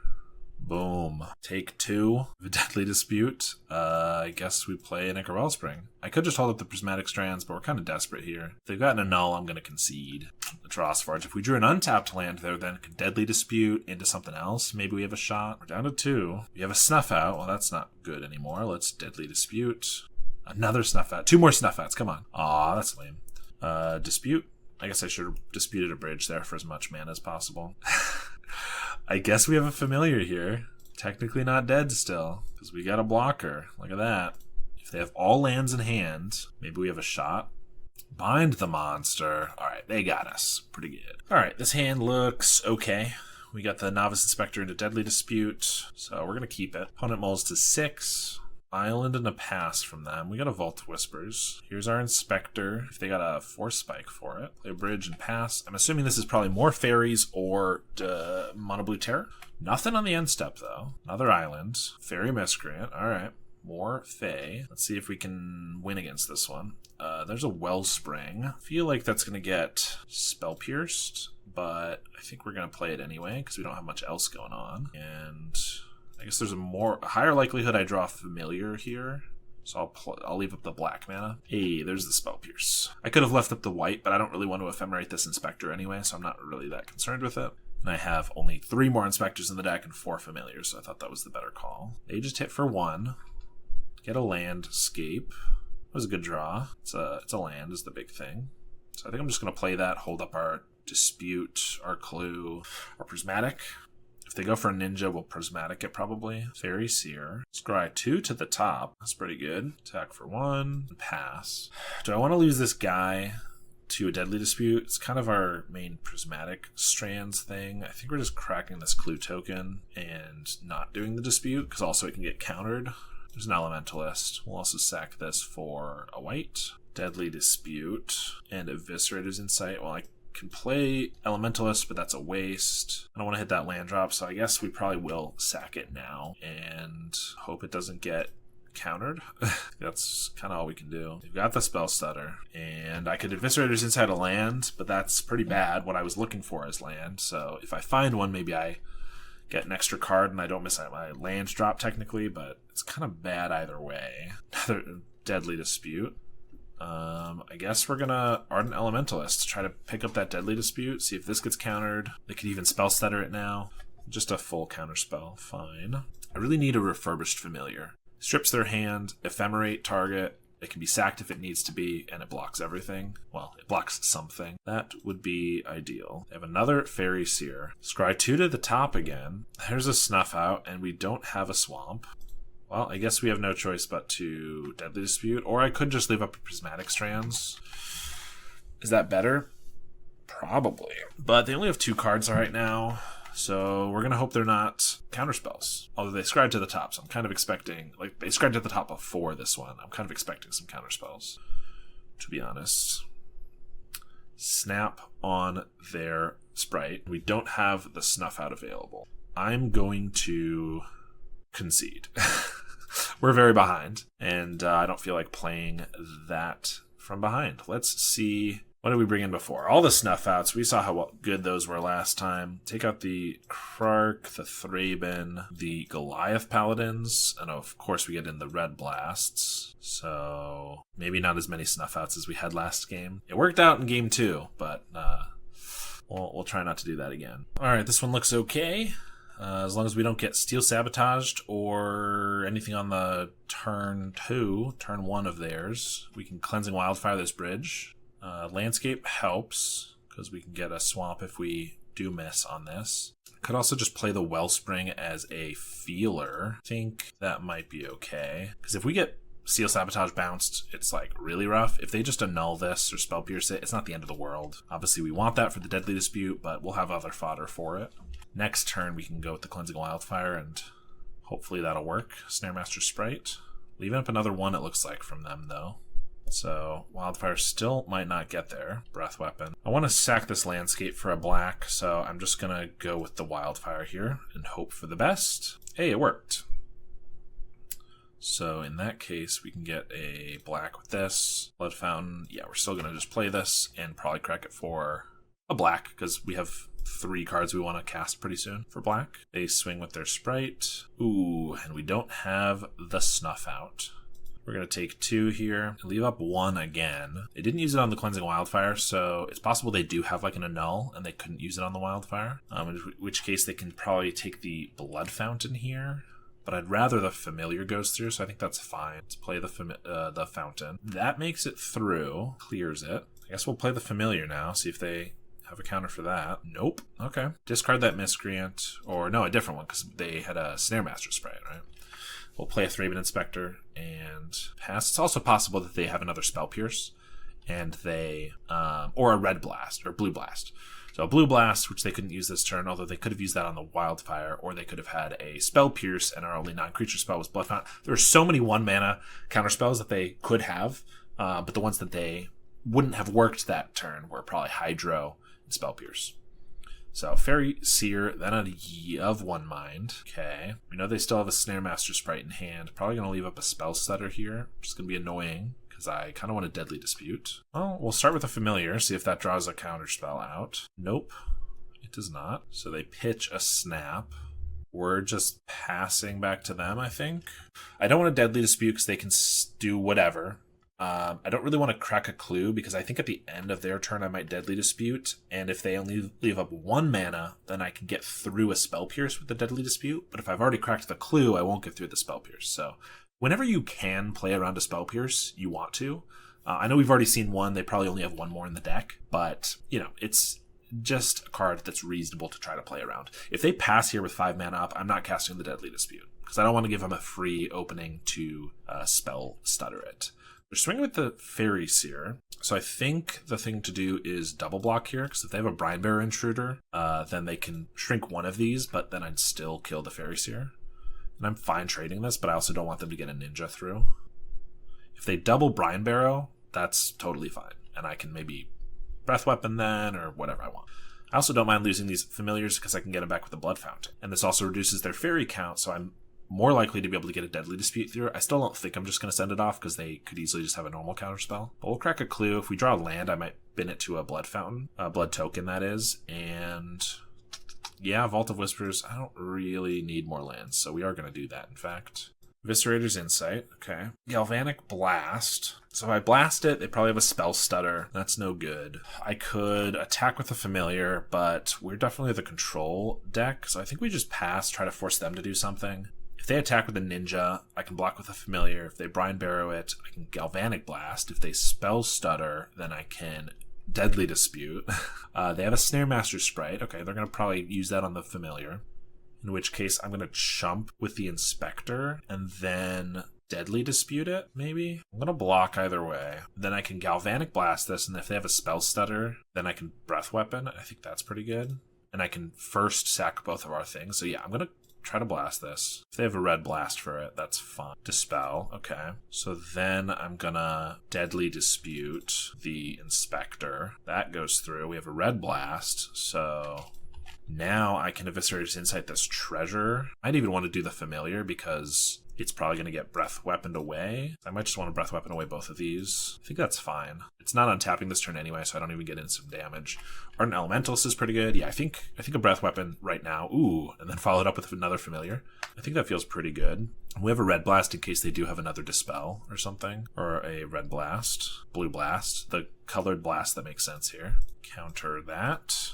Boom. Take 2. A Deadly Dispute. I guess we play an Ichor Wellspring. I could just hold up the Prismatic Strands, but we're kind of desperate here. If they've gotten a Null, I'm going to concede. The Drossforge. If we drew an untapped land there, then could Deadly Dispute into something else. Maybe we have a shot. We're down to 2. We have a Snuff Out. Well, that's not good anymore. Let's Deadly Dispute. Another Snuff Out. 2 more Snuff Outs. Come on. Aw, that's lame. Dispute. I guess I should have disputed a bridge there for as much mana as possible. I guess we have a Familiar here. Technically not dead still, because we got a blocker. Look at that. If they have all lands in hand, maybe we have a shot. Bind the monster. Alright, they got us. Pretty good. Alright, this hand looks okay. We got the Novice Inspector into Deadly Dispute, so we're going to keep it. Opponent mulls to 6. Island and a pass from them. We got a Vault of Whispers. Here's our Inspector. If they got a Force Spike for it. Play a bridge and pass. I'm assuming this is probably more fairies or Mono Blue Terror. Nothing on the end step, though. Another island. Fairy Miscreant. Alright. more Fae. Let's see if we can win against this one. There's a Wellspring. I feel like that's going to get Spell Pierced, but I think we're going to play it anyway because we don't have much else going on. And I guess there's a higher likelihood I draw Familiar here. So I'll leave up the black mana. Hey, there's the Spell Pierce. I could have left up the white, but I don't really want to ephemerate this Inspector anyway, so I'm not really that concerned with it. And I have only 3 more Inspectors in the deck and 4 Familiars, so I thought that was the better call. They just hit for 1. Get a landscape. That was a good draw. It's a land is the big thing. So I think I'm just going to play that, hold up our Dispute, our Clue, our Prismatic. If they go for a Ninja, we'll Prismatic it probably. Fairy Seer. Scry 2 to the top. That's pretty good. Attack for 1. Pass. Do I want to lose this guy to a Deadly Dispute? It's kind of our main Prismatic strands thing. I think we're just cracking this Clue token and not doing the Dispute, because also it can get countered. There's an Elementalist. We'll also sack this for a white. Deadly Dispute and Eviscerator's Insight. Well, I can play Elementalist, but that's a waste. I don't want to hit that land drop, so I guess we probably will sack it now and hope it doesn't get countered. That's kind of all we can do. We've got the Spell Stutter, and I could Eviscerator's Inside a land, but that's pretty bad. What I was looking for is land, so if I find one, maybe I get an extra card and I don't miss out my land drop technically, but it's kind of bad either way. Another Deadly Dispute. I guess we're gonna Ardent Elementalist, try to pick up that Deadly Dispute, see if this gets countered. They could even Spell Stutter it now. Just a full counter spell, fine. I really need a Refurbished Familiar. Strips their hand, ephemerate target, it can be sacked if it needs to be, and it blocks everything. Well, it blocks something. That would be ideal. They have another Fairy Seer. Scry 2 to the top again. There's a Snuff Out, and we don't have a Swamp. Well, I guess we have no choice but to Deadly Dispute, or I could just leave up Prismatic Strands. Is that better? Probably. But they only have 2 cards right now, so we're going to hope they're not counterspells. Although they scribe to the top, so I'm kind of expecting, like, they scribed at the top before this one. I'm kind of expecting some counterspells, to be honest. Snap on their Sprite. We don't have the Snuff Out available. I'm going to concede. We're very behind, and I don't feel like playing that from behind. Let's see. What did we bring in before? All the Snuff Outs. We saw how good those were last time. Take out the Krark, the Thraben, the Goliath Paladins, and of course we get in the Red Blasts. So maybe not as many Snuff Outs as we had last game. It worked out in game 2, but we'll try not to do that again. All right, this one looks okay. As long as we don't get Steel Sabotaged or anything on the turn 1 of theirs. We can Cleansing Wildfire this bridge. Landscape helps, because we can get a swamp if we do miss on this. Could also just play the Wellspring as a feeler. I think that might be okay. Because if we get Steel Sabotage bounced, it's like really rough. If they just annul this or Spell Pierce it, it's not the end of the world. Obviously we want that for the Deadly Dispute, but we'll have other fodder for it. Next turn we can go with the Cleansing Wildfire, and hopefully that'll work. Snaremaster Sprite. Leaving up another one, it looks like, from them though. So Wildfire still might not get there. Breath Weapon. I want to sack this landscape for a black, so I'm just going to go with the Wildfire here and hope for the best. Hey, it worked. So in that case, we can get a black with this. Blood Fountain. Yeah, we're still going to just play this and probably crack it for a black, because we have 3 cards we want to cast pretty soon for black. They swing with their Sprite. Ooh, and we don't have the Snuff Out. We're going to take 2 here and leave up 1 again. They didn't use it on the Cleansing Wildfire, so it's possible they do have like an annul and they couldn't use it on the Wildfire. In which case they can probably take the Blood Fountain here. But I'd rather the Familiar goes through, so I think that's fine. Let's play the Fountain. That makes it through, clears it. I guess we'll play the Familiar now, see if they have a counter for that. Nope. Okay. Discard that Miscreant, or no, a different one, because they had a Snaremaster Sprite, right? We'll play a Thraben Inspector and pass. It's also possible that they have another Spell Pierce, and they, or a Red Blast, or Blue Blast. So a Blue Blast, which they couldn't use this turn, although they could have used that on the Wildfire, or they could have had a Spell Pierce, and our only non-creature spell was Blood Fountain. There are so many 1-mana counterspells that they could have, but the ones that they wouldn't have worked that turn were probably Hydro and Spell Pierce. So Fairy Seer, then a Yi of One Mind. Okay. We know they still have a Snare Master Sprite in hand. Probably going to leave up a Spell Stutter here, which is going to be annoying because I kind of want a Deadly Dispute. Well, we'll start with a Familiar, see if that draws a counter spell out. Nope, it does not. So they pitch a Snap. We're just passing back to them, I think. I don't want a Deadly Dispute because they can do whatever. I don't really want to crack a Clue because I think at the end of their turn I might Deadly Dispute, and if they only leave up 1 mana, then I can get through a Spell Pierce with the Deadly Dispute, but if I've already cracked the Clue, I won't get through the Spell Pierce. So whenever you can play around a Spell Pierce, you want to. I know we've already seen one, they probably only have 1 more in the deck, but, you know, it's just a card that's reasonable to try to play around. If they pass here with 5 mana up, I'm not casting the Deadly Dispute, because I don't want to give them a free opening to Spell Stutter it. They're swinging with the Fairy Seer, so I think the thing to do is double block here, because if they have a Brinebearer Intruder, then they can shrink one of these, but then I'd still kill the Fairy Seer. And I'm fine trading this, but I also don't want them to get a Ninja through. If they double Brinebearer, that's totally fine, and I can maybe Breath Weapon then, or whatever I want. I also don't mind losing these Familiars because I can get them back with the Blood Fountain. And this also reduces their Fairy count, so I'm more likely to be able to get a Deadly Dispute through. I still don't think I'm just going to send it off because they could easily just have a normal counterspell. But we'll crack a Clue. If we draw a land, I might bin it to a Blood Fountain, a Blood Token that is. And yeah, Vault of Whispers, I don't really need more lands, so we are going to do that, in fact. Eviscerator's Insight, okay. Galvanic Blast. So if I blast it, they probably have a Spell Stutter. That's no good. I could attack with a Familiar, but we're definitely the control deck, so I think we just pass, try to force them to do something. If they attack with a Ninja, I can block with a Familiar. If they Brinebearer it, I can Galvanic Blast. If they Spell Stutter, then I can Deadly Dispute. They have a Snare Master Sprite. Okay, they're going to probably use that on the Familiar. In which case, I'm going to chump with the Inspector and then Deadly Dispute it, maybe? I'm going to block either way. Then I can Galvanic Blast this, and if they have a Spell Stutter, then I can Breath Weapon. I think that's pretty good. And I can first sack both of our things. So yeah, I'm going to try to blast this. If they have a red blast for it, that's fine. Dispel, okay. So then I'm gonna Deadly Dispute the Inspector. That goes through. We have a red blast, so now I can Eviscerator's Insight this Treasure. I'd even want to do the Familiar because it's probably going to get Breath Weaponed away. I might just want to Breath Weapon away both of these. I think that's fine. It's not untapping this turn anyway, so I don't even get instant damage. Ardent Elementalist is pretty good. Yeah, I think a Breath Weapon right now. Ooh, and then followed up with another Familiar. I think that feels pretty good. We have a Red Blast in case they do have another Dispel or something. Or a Red Blast. Blue Blast. The colored blast that makes sense here. Counter that.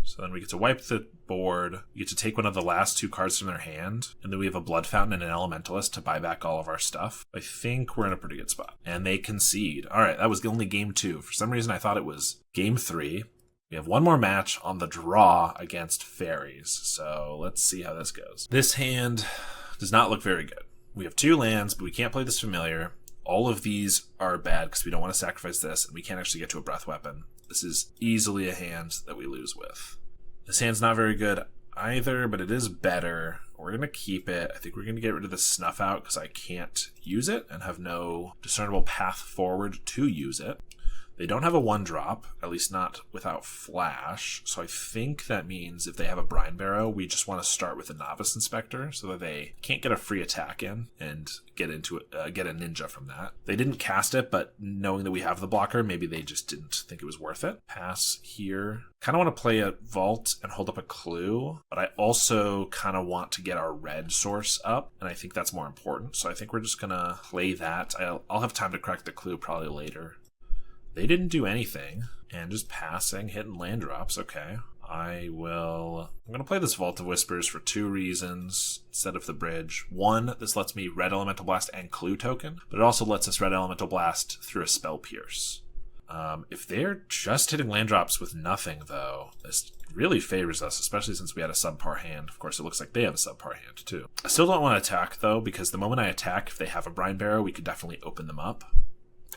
So then we get to wipe the board, we get to take one of the last 2 cards from their hand, and then we have a Blood Fountain and an Elementalist to buy back all of our stuff. I think we're in a pretty good spot. And they concede. Alright, that was only game 2. For some reason I thought it was game 3. We have one more match on the draw against Fairies, so let's see how this goes. This hand does not look very good. We have 2 lands, but we can't play this Familiar. All of these are bad because we don't want to sacrifice this, and we can't actually get to a Breath Weapon. This is easily a hand that we lose with. This hand's not very good either, but it is better. We're going to keep it. I think we're going to get rid of the Snuff Out because I can't use it and have no discernible path forward to use it. They don't have a 1-drop, at least not without Flash, so I think that means if they have a Brinebearer, we just want to start with a Novice Inspector so that they can't get a free attack in and get a Ninja from that. They didn't cast it, but knowing that we have the blocker, maybe they just didn't think it was worth it. Pass here. Kind of want to play a Vault and hold up a Clue, but I also kind of want to get our red source up, and I think that's more important, so I think we're just going to play that. I'll have time to crack the Clue probably later. They didn't do anything, and just passing, hitting land drops, okay. I'm going to play this Vault of Whispers for 2 reasons instead of the bridge. 1, this lets me Red Elemental Blast and Clue token, but it also lets us Red Elemental Blast through a Spell Pierce. If they're just hitting land drops with nothing, though, this really favors us, especially since we had a subpar hand. Of course, it looks like they have a subpar hand, too. I still don't want to attack, though, because the moment I attack, if they have a Brinebearer, we could definitely open them up.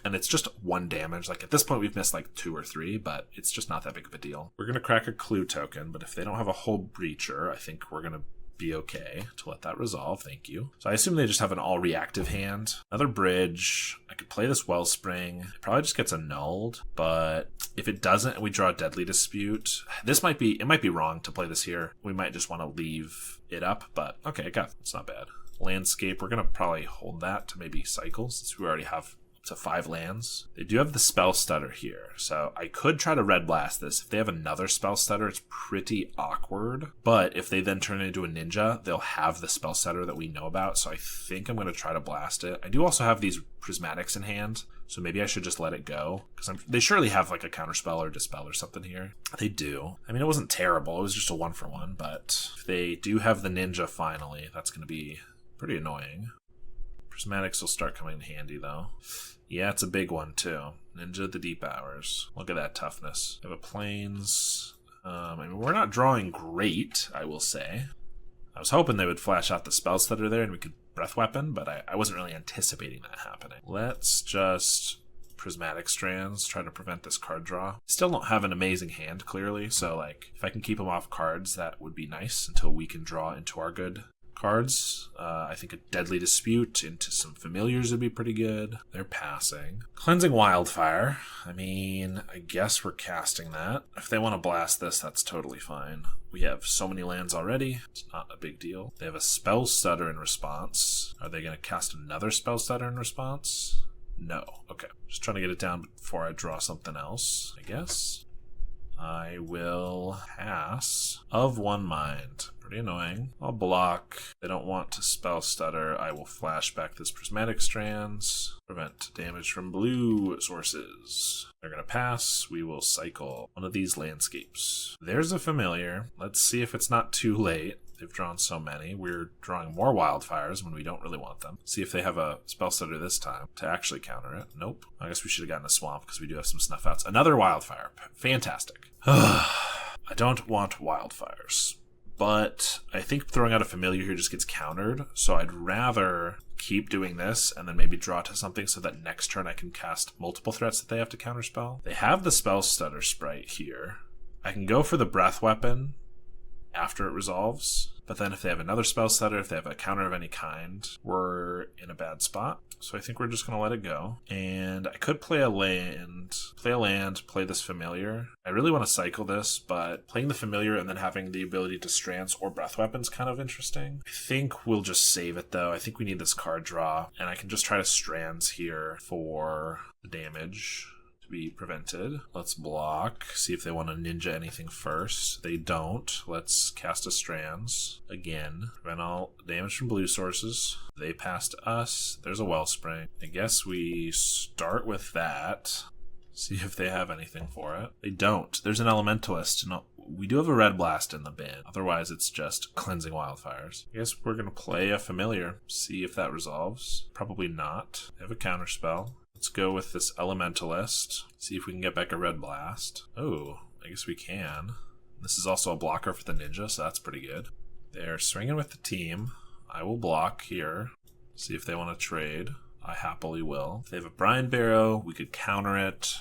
And it's just 1 damage. Like, at this point, we've missed, like, 2 or 3, but it's just not that big of a deal. We're going to crack a Clue token, but if they don't have a Hull Breacher, I think we're going to be okay to let that resolve. Thank you. So I assume they just have an all reactive hand. Another bridge. I could play this Wellspring. It probably just gets annulled, but if it doesn't and we draw a Deadly Dispute, it might be wrong to play this here. We might just want to leave it up, but okay, it's not bad. Landscape, we're going to probably hold that to maybe cycle since we already have to 5 lands. They do have the Spell Stutter here, so I could try to Red Blast this. If they have another Spell Stutter, it's pretty awkward, but if they then turn it into a ninja, they'll have the Spell Stutter that we know about, so I think I'm going to try to blast it. I do also have these Prismatics in hand, so maybe I should just let it go, because they surely have like a Counterspell or Dispel or something here. They do. I mean, it wasn't terrible, it was just a 1-for-1, but if they do have the ninja finally, that's going to be pretty annoying. Prismatics will start coming in handy, though. Yeah, it's a big one, too. Ninja the Deep Hours. Look at that toughness. We have a Plains. I mean, we're not drawing great, I will say. I was hoping they would flash out the spells that are there and we could Breath Weapon, but I wasn't really anticipating that happening. Let's just Prismatic Strands, try to prevent this card draw. Still don't have an amazing hand, clearly, so like if I can keep them off cards, that would be nice until we can draw into our good cards. I think a Deadly Dispute into some familiars would be pretty good. They're passing. Cleansing Wildfire. I mean, I guess we're casting that. If they want to blast this, that's totally fine. We have so many lands already. It's not a big deal. They have a Spell Stutter in response. Are they going to cast another Spell Stutter in response? No. Okay. Just trying to get it down before I draw something else, I guess. I will pass of one mind. Pretty annoying. I'll block. They don't want to Spell Stutter. I will flash back this Prismatic Strands. Prevent damage from blue sources. They're going to pass. We will cycle one of these landscapes. There's a familiar. Let's see if it's not too late. They've drawn so many. We're drawing more Wildfires when we don't really want them. See if they have a Spell Stutter this time to actually counter it. Nope. I guess we should have gotten a Swamp because we do have some Snuff Outs. Another Wildfire. Fantastic. I don't want Wildfires, but I think throwing out a familiar here just gets countered, so I'd rather keep doing this and then maybe draw to something so that next turn I can cast multiple threats that they have to counterspell. They have the Spell Stutter sprite here. I can go for the Breath Weapon after it resolves, but then if they have another Spell Stutter, if they have a counter of any kind, we're in a bad spot. So I think we're just going to let it go. And I could play a land, play this familiar. I really want to cycle this, but playing the familiar and then having the ability to strands or breath weapons kind of interesting. I think we'll just save it though. I think we need this card draw, and I can just try to strands here for the damage to be prevented. Let's block, see if they want to ninja anything first. They don't. Let's cast a strands again. Prevent all damage from blue sources. They passed us. There's a Wellspring. I guess we start with that. See if they have anything for it. They don't. There's an Elementalist. No, we do have a Red Blast in the bin. Otherwise, it's just Cleansing Wildfires. I guess we're going to play a familiar. See if that resolves. Probably not. They have a counterspell. Let's go with this Elementalist. See if we can get back a Red Blast. Oh, I guess we can. This is also a blocker for the ninja, so that's pretty good. They're swinging with the team. I will block here. See if they want to trade. I happily will. If they have a Brine Barrow, we could counter it,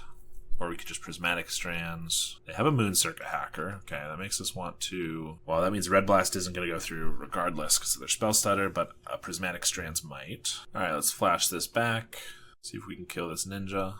or we could just Prismatic Strands. They have a Moon Circuit Hacker. Okay, that makes us want to... Well, that means Red Blast isn't going to go through regardless because of their Spell Stutter, but a Prismatic Strands might. Alright, let's flash this back. See if we can kill this ninja.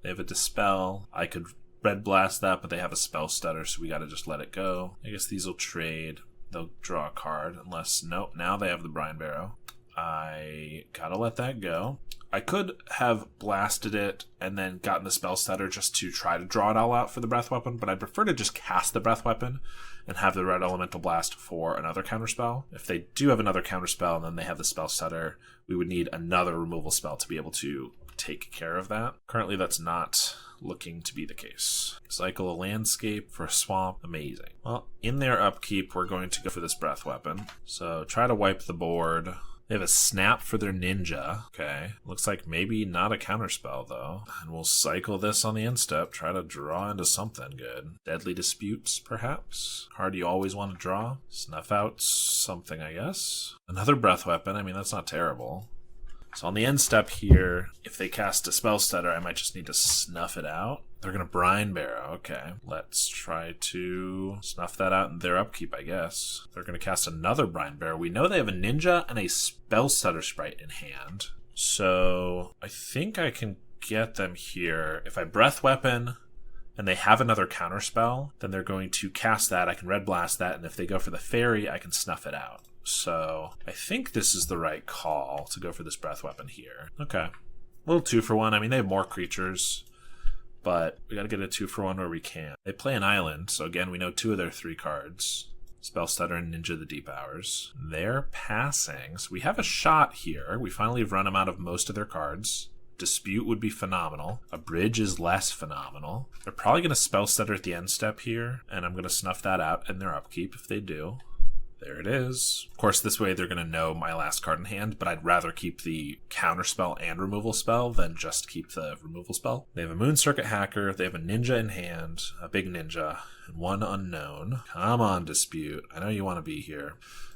They have a Dispel. I could Red Blast that, but they have a Spell Stutter, so we gotta just let it go. I guess these will trade. They'll draw a card, unless... Nope, now they have the Brine Barrow. I gotta let that go. I could have blasted it and then gotten the Spell Stutter just to try to draw it all out for the Breath Weapon, but I'd prefer to just cast the Breath Weapon and have the Red Elemental Blast for another counterspell. If they do have another counterspell and then they have the Spell Stutter, we would need another removal spell to be able to take care of that. Currently, that's not looking to be the case. Cycle a landscape for a swamp. Amazing. Well, in their upkeep, we're going to go for this Breath Weapon. So try to wipe the board. They have a snap for their ninja. Okay. Looks like maybe not a counterspell, though. And we'll cycle this on the end step. Try to draw into something good. Deadly Disputes, perhaps? Card you always want to draw. Snuff Outs, something, I guess. Another Breath Weapon. I mean, that's not terrible. So on the end step here, if they cast a spell stutter, I might just need to snuff it out. They're going to Brine Barrow. Okay, let's try to snuff that out in their upkeep, I guess. They're going to cast another Brine Barrow. We know they have a Ninja and a Spell Stutter Sprite in hand. So I think I can get them here. If I Breath Weapon and they have another counterspell, then they're going to cast that. I can Red Blast that, and if they go for the Fairy, I can snuff it out. So I think this is the right call to go for this Breath Weapon here. Okay. A little 2-for-1. I mean, they have more creatures, but we got to get a 2-for-1 where we can. They play an island, so again, we know 2 of their 3 cards. Spell Stutter and Ninja the Deep Hours. They're passing, so we have a shot here. We finally have run them out of most of their cards. Dispute would be phenomenal. A Bridge is less phenomenal. They're probably going to Spell Stutter at the end step here, and I'm going to snuff that out in their upkeep if they do. There it is. Of course, this way they're going to know my last card in hand, but I'd rather keep the counterspell and removal spell than just keep the removal spell. They have a Moon Circuit Hacker, they have a Ninja in hand, a big Ninja, and 1 unknown. Come on, Dispute. I know you want to be here.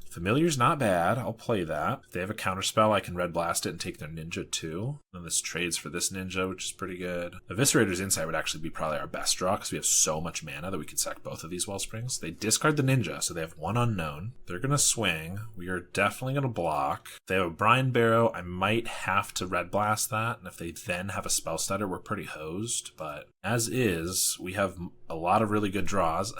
Familiar's not bad. I'll play that. If they have a counterspell, I can Red Blast it and take their Ninja too. And this trades for this Ninja, which is pretty good. Eviscerator's Insight would actually be probably our best draw because we have so much mana that we can sack both of these Wellsprings. They discard the Ninja, so they have 1 unknown. They're going to swing. We are definitely going to block. If they have a Brine Barrow, I might have to Red Blast that. And if they then have a Spell Stutter, we're pretty hosed. But as is, we have a lot of really good draws.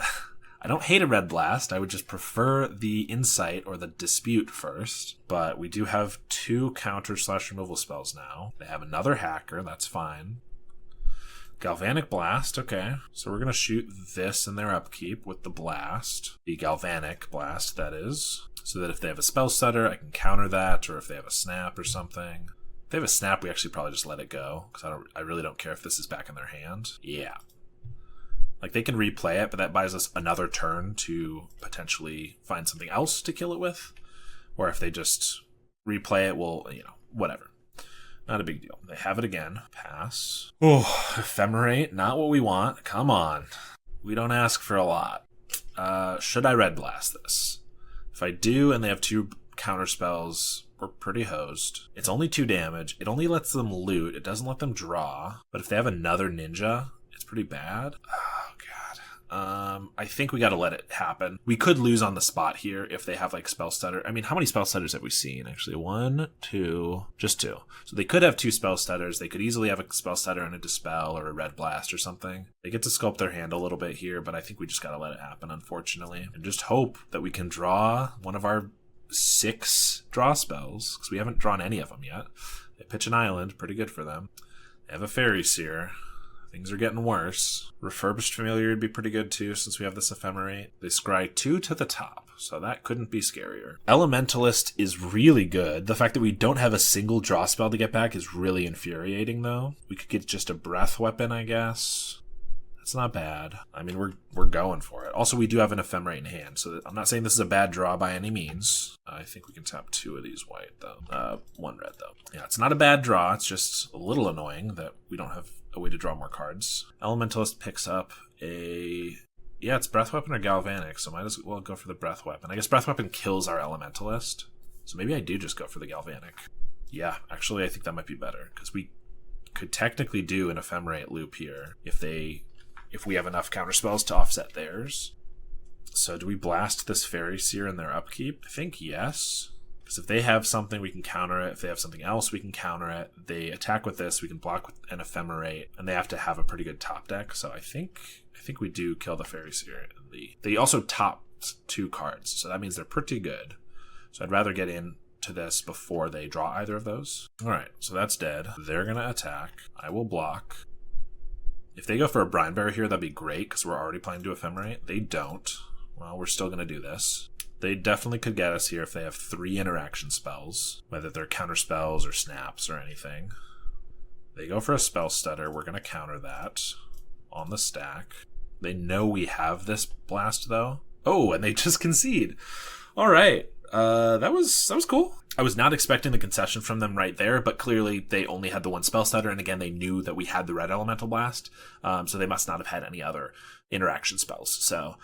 I don't hate a Red Blast. I would just prefer the Insight or the Dispute first. But we do have 2 counter/removal spells now. They have another Hacker. That's fine. Galvanic Blast. Okay. So we're going to shoot this in their upkeep with the Blast. The Galvanic Blast, that is. So that if they have a Spell Stutter, I can counter that. Or if they have a Snap or something. If they have a Snap, we actually probably just let it go. Because I really don't care if this is back in their hand. Yeah. Like, they can replay it, but that buys us another turn to potentially find something else to kill it with. Or if they just replay it, well, whatever. Not a big deal. They have it again. Pass. Oh, Ephemerate. Not what we want. Come on. We don't ask for a lot. Should I Red Blast this? If I do, and they have 2 counterspells, we're pretty hosed. It's only 2 damage. It only lets them loot. It doesn't let them draw. But if they have another Ninja, it's pretty bad. I think we got to let it happen. We could lose on the spot here if they have like Spell Stutter. I mean, how many Spell Stutters have we seen? Actually, 1, 2, just 2. So they could have 2 Spell Stutters. They could easily have a Spell Stutter and a Dispel or a Red Blast or something. They get to sculpt their hand a little bit here, but I think we just got to let it happen, unfortunately. And just hope that we can draw one of our 6 draw spells, because we haven't drawn any of them yet. They pitch an island, pretty good for them. They have a Fairy Seer. Things are getting worse. Refurbished Familiar would be pretty good too, since we have this Ephemerate. They scry 2 to the top, so that couldn't be scarier. Elementalist is really good. The fact that we don't have a single draw spell to get back is really infuriating, though. We could get just a Breath Weapon, I guess. That's not bad. I mean, we're going for it. Also, we do have an Ephemerate in hand, so I'm not saying this is a bad draw by any means. I think we can tap 2 of these white, though. 1 red, though. Yeah, it's not a bad draw. It's just a little annoying that we don't have a way to draw more cards. Elementalist picks up a... Yeah, it's Breath Weapon or Galvanic, so might as well go for the Breath Weapon. I guess Breath Weapon kills our Elementalist, so maybe I do just go for the Galvanic. Yeah, actually, I think that might be better, because we could technically do an Ephemerate loop here if we have enough counterspells to offset theirs. So do we blast this Fairy Seer in their upkeep? I think yes. Because if they have something, we can counter it. If they have something else, we can counter it. They attack with this, we can block with an Ephemerate, and they have to have a pretty good top deck. So I think we do kill the Fairy Seer. They also topped 2 cards, so that means they're pretty good. So I'd rather get into this before they draw either of those. Alright, so that's dead. They're going to attack. I will block. If they go for a Brine Barrow here, that'd be great, because we're already playing to Ephemerate. They don't. Well, we're still going to do this. They definitely could get us here if they have 3 interaction spells, whether they're counter spells or snaps or anything. They go for a Spell Stutter. We're going to counter that on the stack. They know we have this blast, though. Oh, and they just concede. All right. That was cool. I was not expecting the concession from them right there, but clearly they only had the 1 Spell Stutter, and again, they knew that we had the red Elemental Blast, so they must not have had any other interaction spells. So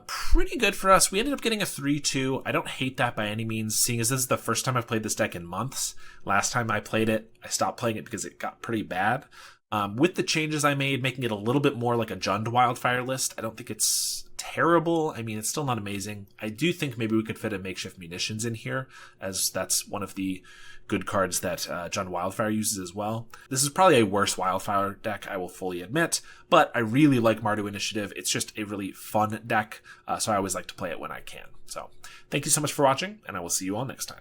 Pretty good for us. We ended up getting a 3-2. I don't hate that by any means, seeing as this is the first time I've played this deck in months. Last time I played it, I stopped playing it because it got pretty bad. With the changes I made, making it a little bit more like a Jund Wildfire list, I don't think it's terrible. I mean, it's still not amazing. I do think maybe we could fit a Makeshift Munitions in here, as that's one of the good cards that Jund Wildfire uses as well. This is probably a worse Wildfire deck, I will fully admit, but I really like Mardu Initiative. It's just a really fun deck, so I always like to play it when I can. So thank you so much for watching, and I will see you all next time.